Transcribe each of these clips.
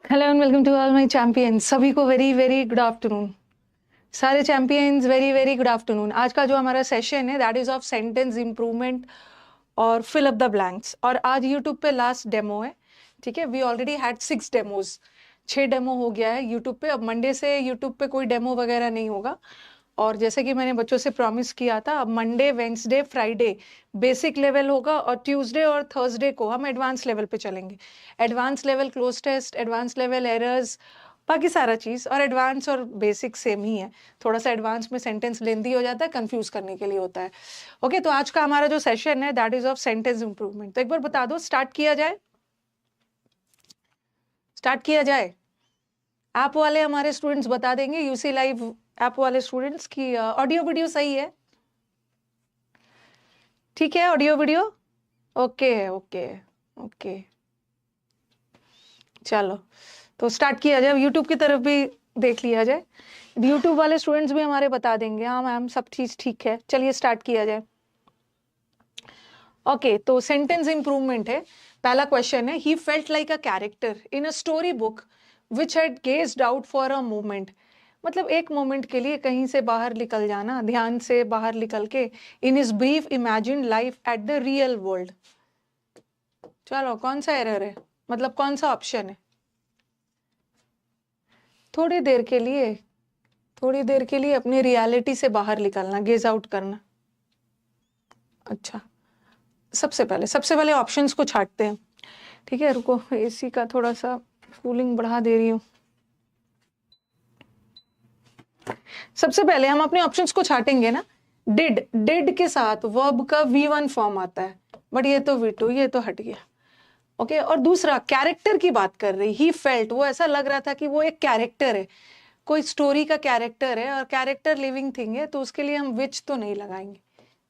Hello and welcome to all my champions. सभी को very very good afternoon. सारे champions very very good afternoon. आज का जो हमारा सेशन है that is of sentence improvement और फिल अप द ब्लैंक्स। और आज यूट्यूब पे लास्ट डेमो है, ठीक है। We already had 6 demos, 6 demo हो गया है यूट्यूब पे। अब मंडे से यूट्यूब पे कोई डेमो वगैरह नहीं होगा। और जैसे कि मैंने बच्चों से प्रॉमिस किया था, अब Monday Wednesday Friday basic level होगा और ट्यूसडे और थर्सडे को हम एडवांस लेवल पे चलेंगे। Advance level cloze test, advance level errors, बाकी सारा चीज। और एडवांस और बेसिक सेम ही है, थोड़ा सा एडवांस में सेंटेंस लेंदी हो जाता है, कंफ्यूज करने के लिए होता है। ओके, तो आज का हमारा जो सेशन है that is of sentence improvement. तो एक बार बता दो, स्टार्ट किया जाए, स्टार्ट किया जाए। ऐप वाले हमारे स्टूडेंट्स बता देंगे, यूसी लाइव ऐप वाले स्टूडेंट्स की ऑडियो वीडियो सही है, ठीक है। Audio video okay okay okay, चलो तो स्टार्ट किया जाए। यूट्यूब की तरफ भी देख लिया जाए, यूट्यूब वाले स्टूडेंट्स भी हमारे बता देंगे हाँ मैम सब चीज ठीक है। चलिए स्टार्ट किया जाए। ओके, तो सेंटेंस इंप्रूवमेंट है। पहला क्वेश्चन है, he felt like a character in a story book which had gazed out for a moment. मतलब एक मोमेंट के लिए कहीं से बाहर निकल जाना, ध्यान से बाहर निकल के, in his brief imagine life at the real world. चलो कौन सा एरर है, मतलब कौन सा ऑप्शन है? थोड़ी देर के लिए, थोड़ी देर के लिए अपनी रियलिटी से बाहर निकलना, गेज आउट करना। अच्छा, सबसे पहले ऑप्शंस को छांटते हैं, ठीक है। रुको, एसी का थोड़ा सा कूलिंग बढ़ा दे रही हूँ। सबसे पहले हम अपने ऑप्शंस को छाटेंगे ना। डिड के साथ वर्ब का V1 फॉर्म आता है, बट ये तो V2, ये तो हट गया। ओके, और दूसरा कैरेक्टर की बात कर रही, ही फेल्ट, वो ऐसा लग रहा था कि वो एक कैरेक्टर है, कोई स्टोरी का कैरेक्टर है, और कैरेक्टर लिविंग थिंग है, तो उसके लिए हम विच तो नहीं लगाएंगे,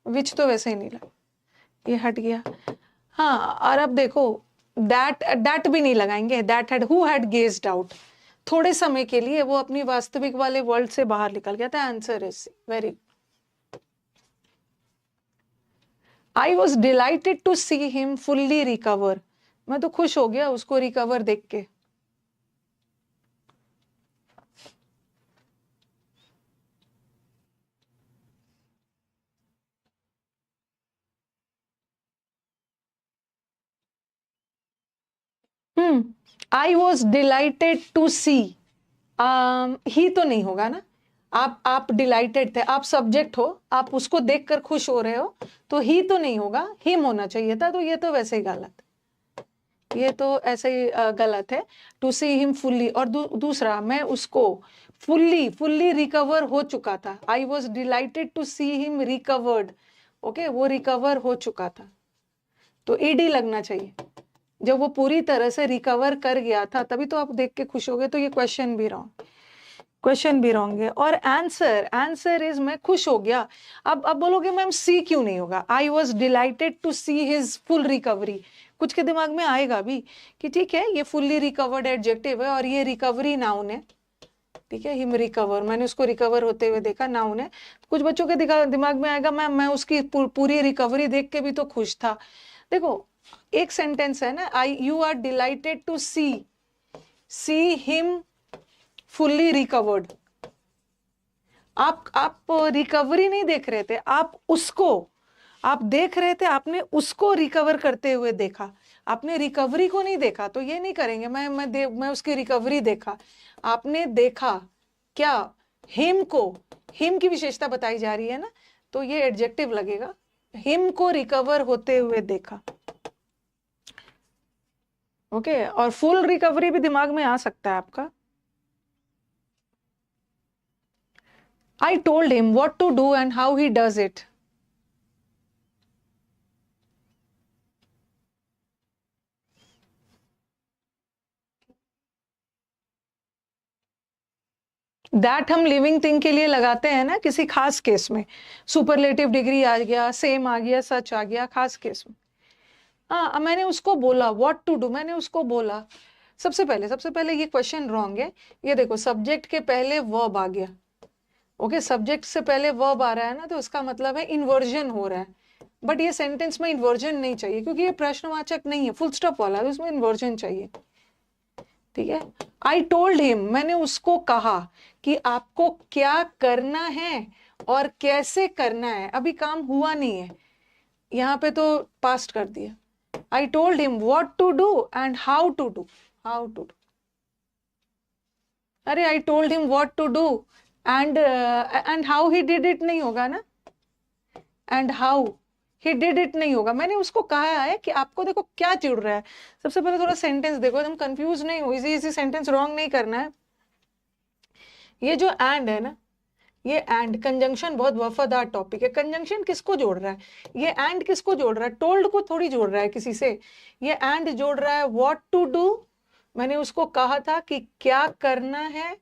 विच तो वैसे ही नहीं लगा, ये हट गया। हाँ, और अब देखो, दैट भी नहीं लगाएंगे, that had, who had gazed out. थोड़े समय के लिए वो अपनी वास्तविक वाले वर्ल्ड से बाहर निकल गया था। Answer is very, I was delighted to see him fully recover. मैं तो खुश हो गया उसको रिकवर देख के। I was delighted to see, ही तो नहीं होगा ना। आप डिलाइटेड थे, आप सब्जेक्ट हो, आप उसको देखकर खुश हो रहे हो, तो ही तो नहीं होगा, हिम होना चाहिए था। तो ये तो वैसे ही गलत, ये तो ऐसे ही गलत है। टू सी हिम फुल्ली, और दूसरा, मैं उसको फुल्ली फुल्ली रिकवर हो चुका था। I was delighted to see him recovered. Okay, वो रिकवर हो चुका था, तो ईडी लगना चाहिए। जब वो पूरी तरह से रिकवर कर गया था तभी तो आप देख के खुश हो गए। तो ये क्वेश्चन भी रॉन्ग, क्वेश्चन भी रॉन्ग है। और आंसर, आंसर इज मैं खुश हो गया। अब बोलोगे मैम सी क्यों नहीं होगा? I was delighted to see his full recovery. कुछ के दिमाग में आएगा भी कि ठीक है, ये फुल्ली रिकवर्ड एडजेक्टिव है और ये रिकवरी नाउन है, ठीक है। हिम रिकवर, मैंने उसको रिकवर होते हुए देखा, नाउन है। कुछ बच्चों के दिमाग में आएगा मैम मैं उसकी पूरी रिकवरी देख के भी तो खुश था। देखो, एक सेंटेंस है ना, I you are delighted to see him fully recovered. आप रिकवरी नहीं देख रहे थे, आप देख रहे थे, आपने उसको रिकवर करते हुए देखा, आपने रिकवरी को नहीं देखा। तो ये नहीं करेंगे मैं उसकी रिकवरी देखा। आपने देखा क्या? हिम को, हिम की विशेषता बताई जा रही है ना, तो ये एडजेक्टिव लगेगा। हिम को रिकवर होते हुए देखा। ओके, और फुल रिकवरी भी दिमाग में आ सकता है आपका। I told him what to do and how he does it. That हम लिविंग थिंग के लिए लगाते हैं ना, किसी खास केस में। सुपरलेटिव डिग्री आ गया, सेम आ गया, सच आ गया, खास केस में। हाँ, मैंने उसको बोला व्हाट टू डू, मैंने उसको बोला। सबसे पहले ये क्वेश्चन रॉन्ग है। ये देखो, सब्जेक्ट के पहले वर्ब आ गया। ओके, सब्जेक्ट से पहले वर्ब आ रहा है ना, तो इसका मतलब है इन्वर्जन हो रहा है। बट ये सेंटेंस में इन्वर्जन नहीं चाहिए, क्योंकि ये प्रश्नवाचक नहीं है, फुल स्टॉप वाला है, उसमें इन्वर्जन चाहिए। ठीक है, आई टोल्ड हिम, मैंने उसको कहा कि आपको क्या करना है और कैसे करना है। अभी काम हुआ नहीं है, यहाँ पे तो पास्ट कर दिया। I told him what to do and how to do. How to do. अरे I told him what to do and how he did it नहीं होगा ना, and how he did it नहीं होगा। मैंने उसको कहा है कि आपको देखो क्या जुड़ रहा है। सबसे पहले थोड़ा सेंटेंस देखो, एकदम कंफ्यूज नहीं हो, इजी सेंटेंस रॉन्ग नहीं करना है। ये जो एंड है ना, ये एंड कंजंक्शन बहुत वफादार टॉपिक है। कंजंक्शन किसको जोड़ रहा है? ये एंड किसको जोड़ रहा है? टोल्ड को थोड़ी जोड़ रहा है किसी से। ये एंड जोड़ रहा है व्हाट टू डू। मैंने उसको कहा था कि क्या करना है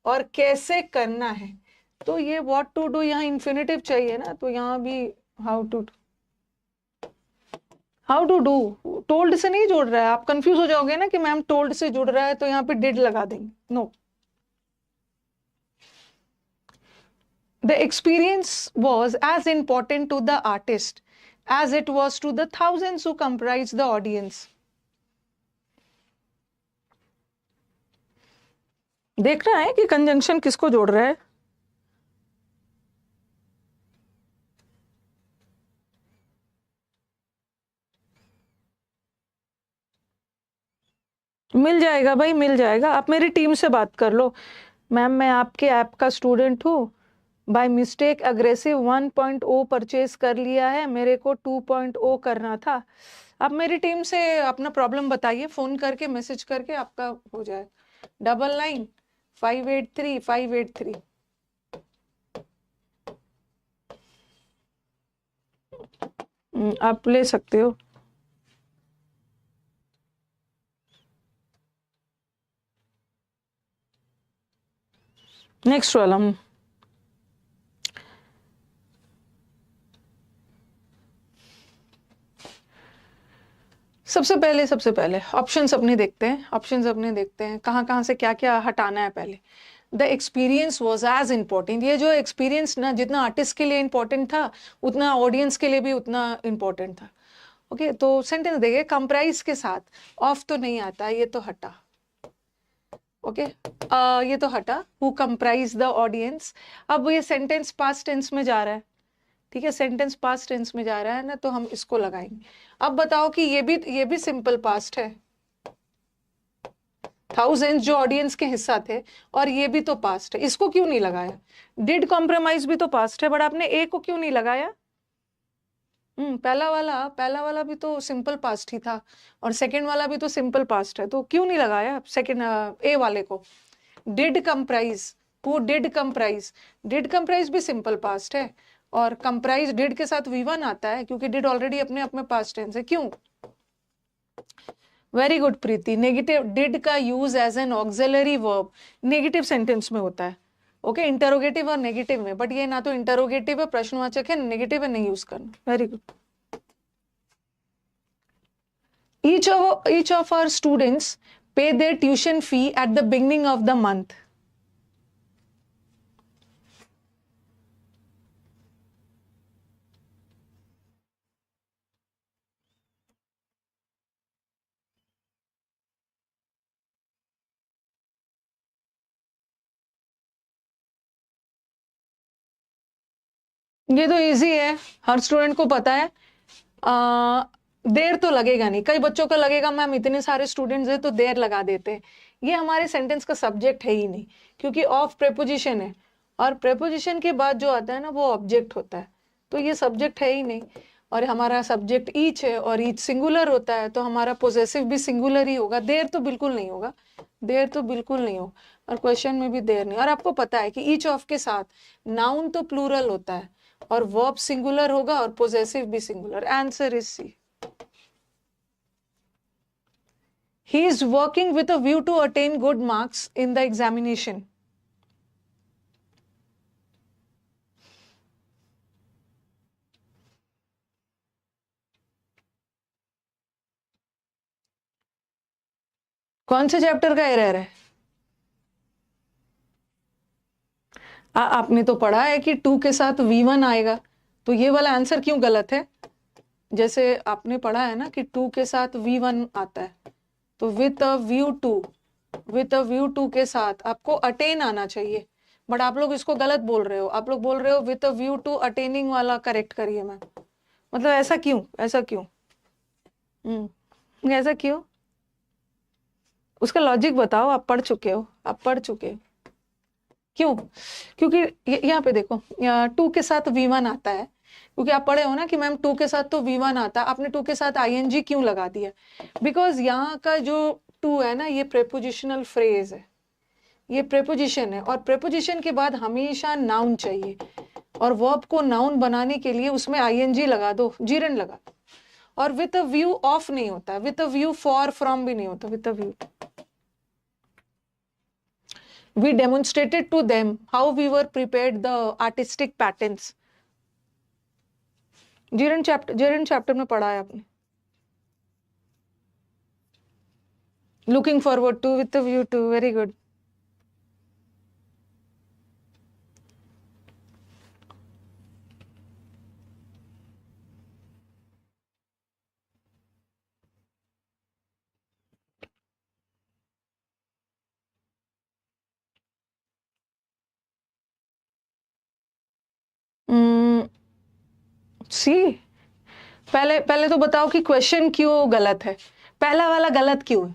और कैसे करना है। तो ये व्हाट टू डू यहाँ इन्फिनेटिव चाहिए ना, तो यहाँ भी हाउ टू डू। टोल्ड से नहीं जोड़ रहा है। आप कंफ्यूज हो जाओगे ना कि मैम टोल्ड से जुड़ रहा है, तो यहाँ पे डिड लगा देंगे। No, the experience was as important to the artist as it was to the thousands who comprised the audience. देख रहा है कि कंजंक्शन किसको जोड़ रहा है? मिल जाएगा भाई, मिल जाएगा। आप मेरी टीम से बात कर लो, मैम मैं आपके ऐप का स्टूडेंट हूँ, बाय मिस्टेक अग्रेसिव 1.0 परचेज कर लिया है, मेरे को 2.0 करना था। आप मेरी टीम से अपना प्रॉब्लम बताइए, फोन करके मैसेज करके, आपका हो जाए। 999583 आप ले सकते हो। नेक्स्ट वाला, सबसे पहले ऑप्शंस अपने देखते हैं, कहाँ से क्या क्या हटाना है पहले। The experience was as important. ये जो एक्सपीरियंस ना, जितना आर्टिस्ट के लिए इंपॉर्टेंट था, उतना ऑडियंस के लिए भी उतना इंपॉर्टेंट था। ओके, तो सेंटेंस देखिए, कंप्राइज के साथ ऑफ तो नहीं आता, ये तो हटा। ओके, ये तो हटा, हु कंप्राइज द ऑडियंस। अब ये सेंटेंस पास्ट टेंस में जा रहा है। ठीक है, सेंटेंस पास्ट टेंस में जा रहा है ना, तो हम इसको लगाएंगे। अब बताओ कि ये भी सिंपल पास्ट है। थाउजेंड्स जो ऑडियंस के हिस्सा थे, और ये भी तो पास्ट है, इसको क्यों नहीं लगाया? डिड कॉम्प्रोमाइज भी तो पास्ट है, बट आपने ए को क्यों नहीं लगाया? पहला वाला भी तो सिंपल पास्ट ही था, और सेकंड वाला भी तो सिंपल पास्ट है, तो क्यों नहीं लगाया सेकंड ए वाले को? Did comprise, who did comprise भी सिंपल पास्ट है, और कंप्राइज डिड के साथ V1 आता है, क्योंकि डिड ऑलरेडी अपने आप में पास्ट टेंस है। क्यों? Very good Preeti. Negative did का use as an auxiliary verb negative sentence में होता है। ओके, इंटरोगेटिव और नेगेटिव में, बट ये ना तो इंटरोगेटिव है, प्रश्नवाचक है, नेगेटिव है, नहीं यूज करना। Very good. each of our students pay their tuition fee at the beginning of the month. ये तो इजी है, हर स्टूडेंट को पता है। देर तो लगेगा नहीं। कई बच्चों का लगेगा मैम इतने सारे स्टूडेंट्स हैं तो देर लगा देते हैं। ये हमारे सेंटेंस का सब्जेक्ट है ही नहीं, क्योंकि ऑफ प्रेपोजिशन है, और प्रेपोजिशन के बाद जो आता है ना, वो ऑब्जेक्ट होता है, तो ये सब्जेक्ट है ही नहीं। और हमारा सब्जेक्ट ईच है, और ईच सिंगुलर होता है, तो हमारा पोजेसिव भी सिंगुलर ही होगा। देर तो बिल्कुल नहीं होगा, देर तो बिल्कुल नहीं हो, और क्वेश्चन में भी देर नहीं। और आपको पता है कि ईच ऑफ के साथ नाउन तो प्लूरल होता है, और वर्ब सिंगुलर होगा, और पोजेसिव भी singular. Answer is C. He is working with a view to attain good marks in the examination. कौन से चैप्टर का एरर है? आपने तो पढ़ा है कि 2 के साथ V1 आएगा, तो ये वाला आंसर क्यों गलत है? जैसे आपने पढ़ा है ना कि 2 के साथ V1 आता है, तो विथ अ व्यू टू के साथ आपको अटेन आना चाहिए, बट आप लोग इसको गलत बोल रहे हो। आप लोग बोल रहे हो with a view to attaining वाला करेक्ट करिए मैम। मतलब ऐसा क्यों? ऐसा क्यों? ऐसा क्यों? उसका लॉजिक बताओ। आप पढ़ चुके हो, आप पढ़ चुके हो। क्यों? क्योंकि यहाँ पे देखो, 2 के साथ V1 आता है, क्योंकि आप पढ़े हो ना कि मैम 2 के साथ तो V1 आता है। आपने 2 के साथ ING क्यों लगा दिया? बिकॉज यहाँ का जो 2 है ना, ये प्रेपोजिशनल फ्रेज है, ये प्रेपोजिशन है, और प्रेपोजिशन के बाद हमेशा नाउन चाहिए, और वर्ब को नाउन बनाने के लिए उसमें ING लगा दो, जीरन लगा दो। और विथ अ व्यू ऑफ नहीं होता, with a view for from भी नहीं होता, with a view. We demonstrated to them how we were prepared the artistic patterns. Jiran chapter में पढ़ा है आपने। Looking forward to, with a view to, very good. सी, पहले तो बताओ कि क्वेश्चन क्यों गलत है? पहला वाला गलत क्यों है?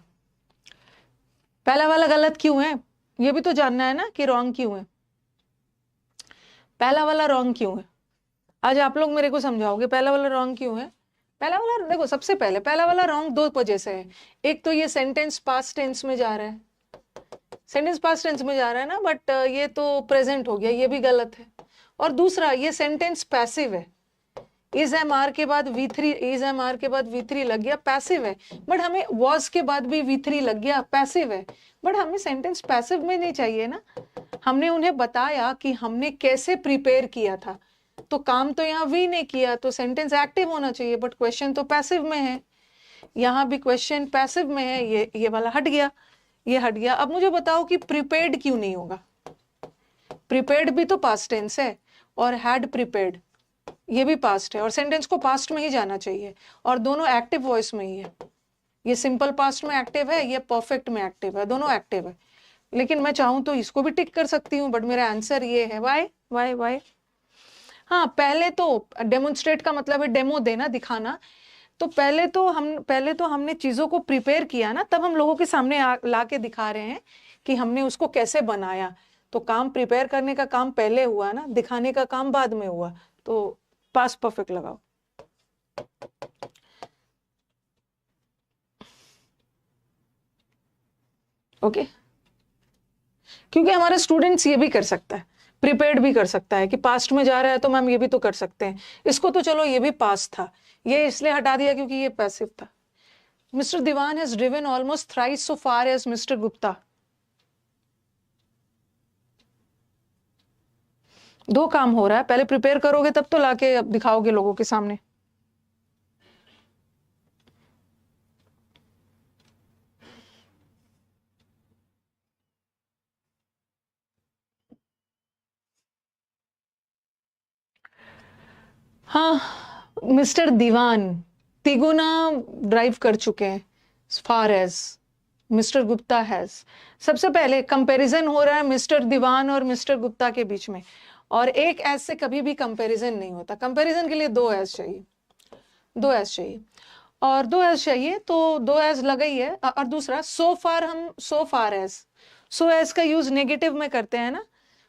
पहला वाला गलत क्यों है? ये भी तो जानना है ना कि रॉन्ग क्यों है। पहला वाला रॉन्ग क्यों है? आज आप लोग मेरे को समझाओगे पहला वाला रॉन्ग क्यों है। पहला वाला देखो, सबसे पहले पहला वाला रॉन्ग 2 वजह से है। एक तो ये सेंटेंस पास्ट टेंस में जा रहा है, सेंटेंस पास्ट टेंस में जा रहा है ना, बट ये तो प्रेजेंट हो गया, ये भी गलत है। और दूसरा, ये सेंटेंस पैसिव है, इज एम आर के बाद V3, इज एम आर के बाद V3 लग गया, पैसिव है। बट हमें वॉज के बाद भी V3 लग गया, पैसिव है। बट हमें सेंटेंस पैसिव में नहीं चाहिए ना। हमने उन्हें बताया कि हमने कैसे प्रिपेयर किया था, तो काम तो यहाँ वी ने किया, तो सेंटेंस एक्टिव होना चाहिए, बट क्वेश्चन तो पैसिव में है। यहाँ भी क्वेश्चन पैसिव में है, ये वाला हट गया, ये हट गया। अब मुझे बताओ कि प्रिपेयर्ड क्यों नहीं होगा? प्रिपेयर्ड भी तो पास्ट टेंस है, और हैड प्रिपेयर्ड ये भी पास्ट है, और सेंटेंस को पास्ट में ही जाना चाहिए, और दोनों एक्टिव वॉइस में ही है। ये सिंपल पास्ट में एक्टिव है, ये परफेक्ट में एक्टिव है, दोनों एक्टिव है। लेकिन मैं चाहूं तो इसको भी टिक कर सकती हूँ, बट मेरा आंसर ये है, वाई। हाँ, पहले तो डेमोन्स्ट्रेट का मतलब है डेमो देना, दिखाना। तो पहले तो हमने चीजों को प्रिपेयर किया ना, तब हम लोगों के सामने ला के दिखा रहे हैं कि हमने उसको कैसे बनाया। तो काम प्रिपेयर करने का काम पहले हुआ ना, दिखाने का काम बाद में हुआ। तो पास्ट परफेक्ट लगाओ। ओके, क्योंकि हमारे स्टूडेंट्स ये भी कर सकता है, प्रिपेयर्ड भी कर सकता है कि पास्ट में जा रहा है, तो मैम ये भी तो कर सकते हैं। इसको तो चलो ये भी पास्ट था, ये इसलिए हटा दिया क्योंकि ये पैसिव था। Mr Dewan has driven almost thrice so far as Mr Gupta. 2 काम हो रहा है, पहले प्रिपेयर करोगे तब तो लाके अब दिखाओगे लोगों के सामने। हाँ, मिस्टर दीवान तिगुना ड्राइव कर चुके हैं far as Mr Gupta has. सबसे पहले कंपैरिजन हो रहा है मिस्टर दीवान और मिस्टर गुप्ता के बीच में, और एक एज से कभी भी कंपैरिजन नहीं होता। कंपैरिजन के लिए 2 एज चाहिए, 2 एज चाहिए, और 2 एज चाहिए, तो 2 एज लगा ही है। और दूसरा, सो फार, हम सो फार एज, सो एज का यूज नेगेटिव में करते हैं ना,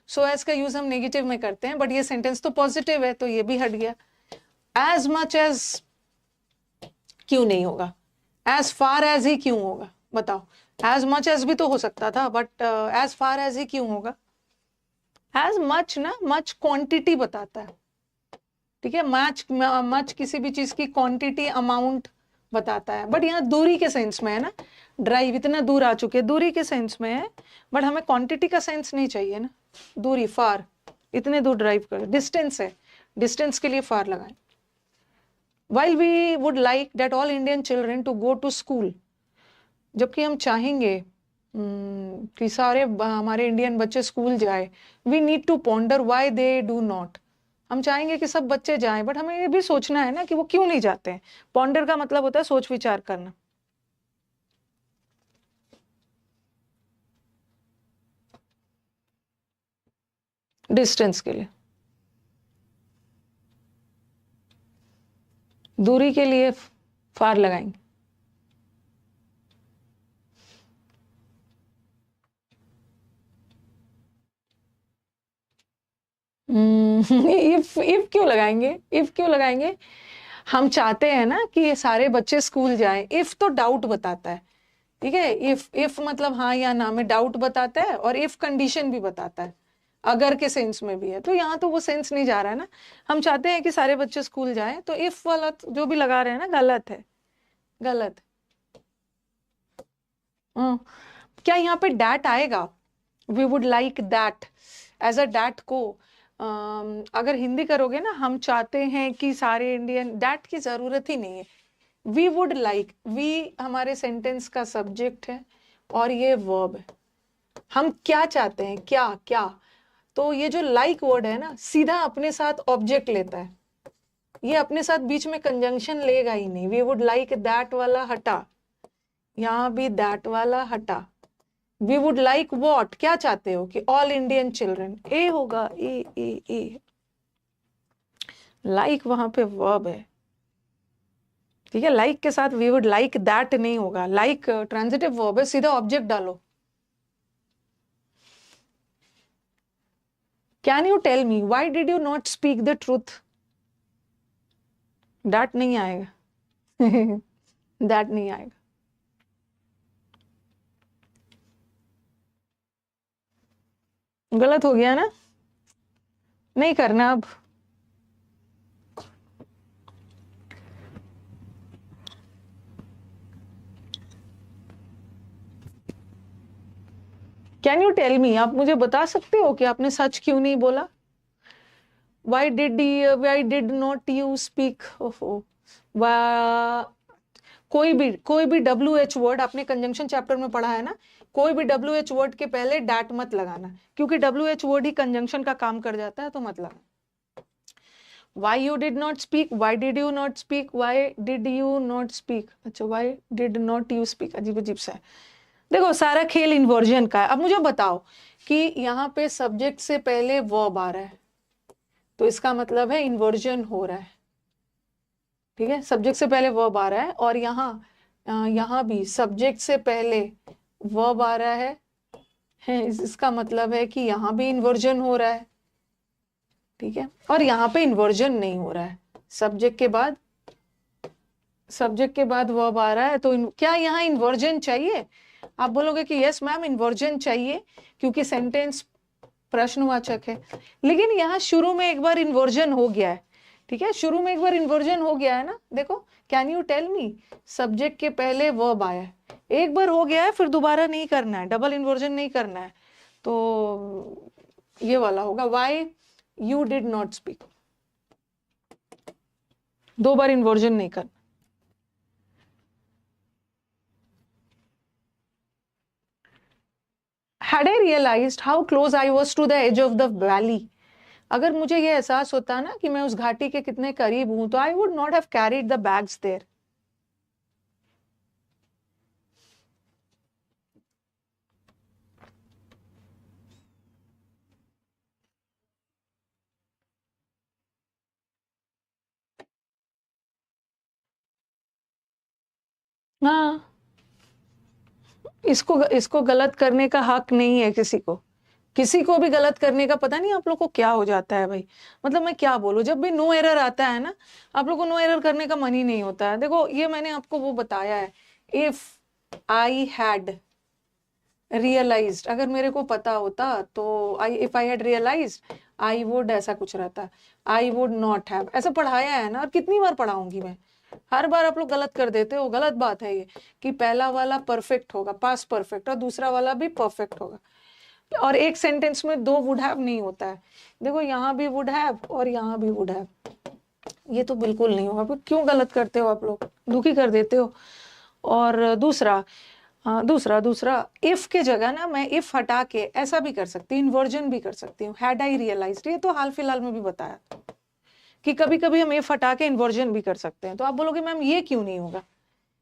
सो एज का यूज हम नेगेटिव में करते हैं, बट ये सेंटेंस तो पॉजिटिव है, तो ये भी हट गया। एज मच एज क्यों नहीं होगा? एज फार एज ही क्यों होगा? बताओ, एज मच एज भी तो हो सकता था, बट एज फार एज ही क्यों होगा? एज मच ना, मच क्वांटिटी बताता है, ठीक है। मच किसी भी चीज की क्वांटिटी, अमाउंट बताता है, बट यहाँ दूरी के सेंस में है ना। ड्राइव इतना दूर आ चुके, दूरी के सेंस में है, बट हमें क्वांटिटी का सेंस नहीं चाहिए ना। दूरी, फार, इतने दूर ड्राइव कर, डिस्टेंस है, डिस्टेंस के लिए फार लगाएं। While we would like that all Indian children to go to school, जबकि हम चाहेंगे कि सारे हमारे इंडियन बच्चे स्कूल जाए, we need to ponder why they do not. हम चाहेंगे कि सब बच्चे जाएं, बट हमें ये भी सोचना है ना कि वो क्यों नहीं जाते हैं। पॉन्डर का मतलब होता है सोच विचार करना। डिस्टेंस के लिए, दूरी के लिए फार लगाएंगे। इफ क्यों लगाएंगे, इफ क्यों लगाएंगे? हम चाहते हैं ना कि ये सारे बच्चे स्कूल जाएं। इफ तो डाउट बताता है, ठीक है। इफ मतलब हाँ या ना में डाउट बताता है, और इफ कंडीशन भी बताता है, अगर के सेंस में भी है। तो यहाँ तो वो सेंस नहीं जा रहा है ना। हम चाहते हैं कि सारे बच्चे स्कूल जाएं, तो इफ वाला जो भी लगा रहे हैं ना गलत है, गलत। क्या यहाँ पे डैट आएगा? We would like that, as a that को अगर हिंदी करोगे ना, हम चाहते हैं कि सारे इंडियन, डैट की जरूरत ही नहीं है। वी वुड लाइक, वी हमारे सेंटेंस का सब्जेक्ट है और ये वर्ब है। हम क्या चाहते हैं, क्या क्या। तो ये जो लाइक वर्ड है ना, सीधा अपने साथ ऑब्जेक्ट लेता है, ये अपने साथ बीच में कंजंक्शन लेगा ही नहीं। वी वुड लाइक दैट वाला हटा, यहाँ भी दैट वाला हटा। वी वुड लाइक वॉट, क्या चाहते हो कि ऑल इंडियन चिल्ड्रन, ए होगा, ए। लाइक वहां पे वर्ब है, ठीक है। लाइक के साथ वी वुड लाइक दैट नहीं होगा। लाइक ट्रांजिटिव वर्ब है, सीधा ऑब्जेक्ट डालो। Can you tell me why did you not speak the truth? That नहीं आएगा। दैट नहीं आएगा। गलत हो गया ना, नहीं करना अब। कैन यू टेल मी, आप मुझे बता सकते हो कि आपने सच क्यों नहीं बोला? Why did not you speak? कोई भी WH वर्ड आपने कंजंक्शन चैप्टर में पढ़ा है ना, कोई भी WH वर्ड के पहले डैट मत लगाना, क्योंकि WH वर्ड ही कंजंक्शन का काम कर जाता है, तो मत लगाना। Why you did not speak? Why did you not speak? Why did you not speak? अच्छा, why did not you speak? अजीब अजीब सा है। देखो, सारा खेल इन्वर्जन का है। अब मुझे बताओ कि यहाँ पे सब्जेक्ट से पहले वर्ब आ रहा है, तो इसका मतलब है इन्वर्जन हो रहा है, ठीक है। सब्जेक्ट से पहले वर्ब आ रहा है, और यहाँ भी सब्जेक्ट से पहले वर्ब आ रहा है, इसका मतलब है कि यहाँ भी इन्वर्जन हो रहा है, ठीक है। और यहाँ पे इन्वर्जन नहीं हो रहा है, सब्जेक्ट के बाद वर्ब आ रहा है। तो क्या यहाँ इन्वर्जन चाहिए? आप बोलोगे कि यस मैम इन्वर्जन चाहिए, क्योंकि सेंटेंस प्रश्नवाचक है। लेकिन यहाँ शुरू में एक बार इन्वर्जन हो गया है, ठीक है। शुरू में एक बार इन्वर्जन हो गया है ना। देखो, can you tell me, subject के पहले वर्ब आया है, एक बार हो गया है, फिर दोबारा नहीं करना है, डबल इन्वर्जन नहीं करना है। तो ये वाला होगा, why you did not speak. दो बार इन्वर्जन नहीं करना। Had I realized how close I was to the edge of the valley, अगर मुझे ये एहसास होता ना कि मैं उस घाटी के कितने करीब हूं, तो I would not have carried the bags there. हाँ, इसको गलत करने का हक नहीं है किसी को भी गलत करने का। पता नहीं आप लोग को क्या हो जाता है भाई, मतलब मैं क्या बोलूं, जब भी नो एरर आता है ना, आप लोग को नो एरर करने का मन ही नहीं होता है। देखो, ये मैंने आपको वो बताया है, इफ आई हैड रियलाइज्ड, अगर मेरे को पता होता, तो if I had realised, I would, ऐसा कुछ रहता, आई वुड नॉट हैव, ऐसा पढ़ाया है ना। और कितनी बार पढ़ाऊंगी मैं, हर बार आप लोग गलत कर देते हो। गलत बात है ये, कि पहला वाला परफेक्ट होगा, पास्ट परफेक्ट, और दूसरा वाला भी परफेक्ट होगा, और एक सेंटेंस में दो वुड हैव नहीं होता है। देखो, यहाँ भी वुड हैव और यहाँ भी वुड हैव, ये तो बिल्कुल नहीं होगा। क्यों गलत करते हो आप लोग, दुखी कर देते हो। और दूसरा, दूसरा दूसरा इफ के जगह ना मैं इफ हटा के ऐसा भी कर सकती हूँ, इन्वर्जन भी कर सकती हूँ, हैड आई रियलाइज्ड, ये तो हाल फिलहाल में भी बताया था कि कभी कभी हम इफ हटा के इन्वर्जन भी कर सकते हैं। तो आप बोलोगे मैम ये क्यों नहीं होगा,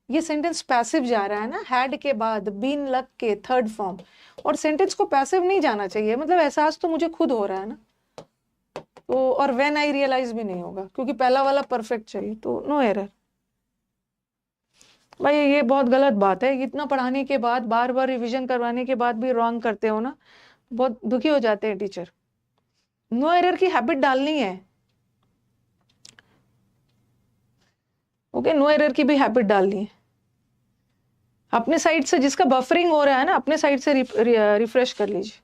ये सेंटेंस पैसिव जा रहा है ना, हैड के बाद बीन लग के थर्ड फॉर्म, और सेंटेंस को पैसिव नहीं जाना चाहिए, मतलब एहसास तो मुझे खुद हो रहा है ना। तो और व्हेन आई रियलाइज भी नहीं होगा क्योंकि पहला वाला परफेक्ट चाहिए, तो नो एरर। भाई ये बहुत गलत बात है, इतना पढ़ाने के बाद बार बार रिवीजन करवाने के बाद भी रॉन्ग करते हो ना, बहुत दुखी हो जाते हैं टीचर। नो एरर की हैबिट डालनी है, ओके, नो एरर की भी हैबिट डालनी है। अपने साइड से जिसका बफरिंग हो रहा है ना, अपने साइड से रिफ्रेश कर लीजिए।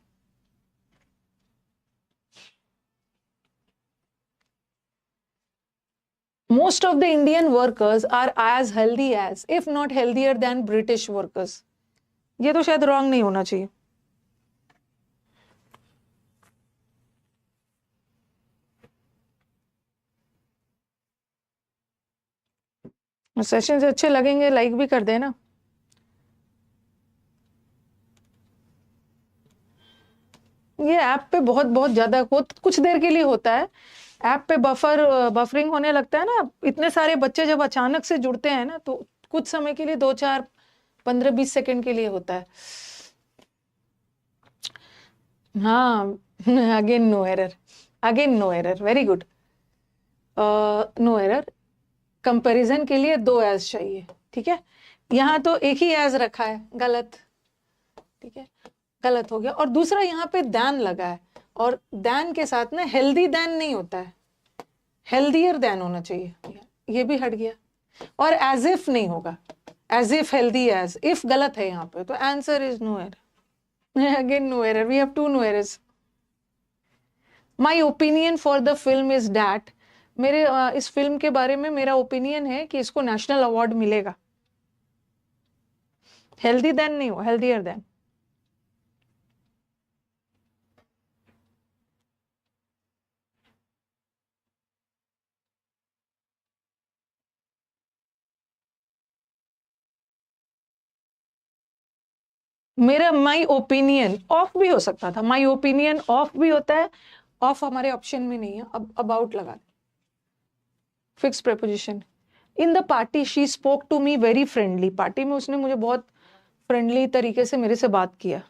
Most of the Indian workers are as healthy as, if not healthier than British workers. ये तो शायद रॉन्ग नहीं होना चाहिए। सेशन अच्छे लगेंगे लाइक भी कर देना। ये ऐप पे बहुत बहुत ज्यादा कुछ देर के लिए होता है, ऐप पे बफरिंग होने लगता है ना, इतने सारे बच्चे जब अचानक से जुड़ते हैं ना, तो कुछ समय के लिए 2 4 15 20 सेकंड के लिए होता है। हाँ again no error, again no error, very good. No error, comparison के लिए 2 एज चाहिए, ठीक है। यहाँ तो एक ही एज रखा है, गलत, ठीक है, गलत हो गया। और दूसरा यहाँ पे दैन लगा है, और दैन के साथ ना हेल्दी दैन नहीं होता है, हेल्दियर दैन होना चाहिए, ये भी हट गया। और एज इफ नहीं होगा, as if healthy as, if गलत है यहाँ पे, तो answer is no error, again no error, we have 2 no errors. My opinion for the film is that, मेरे इस फिल्म के बारे में मेरा ओपिनियन है कि इसको नेशनल अवार्ड मिलेगा। हेल्दी देन नहीं हो, हेल्दियर देन। मेरा माई ओपिनियन ऑफ भी हो सकता था, माई ओपिनियन ऑफ भी होता है, ऑफ हमारे ऑप्शन में नहीं है। अब अबाउट लगा दे, fix preposition. In the party she spoke to me very friendly, party में उसने मुझे बहुत फ्रेंडली तरीके से मेरे से बात किया।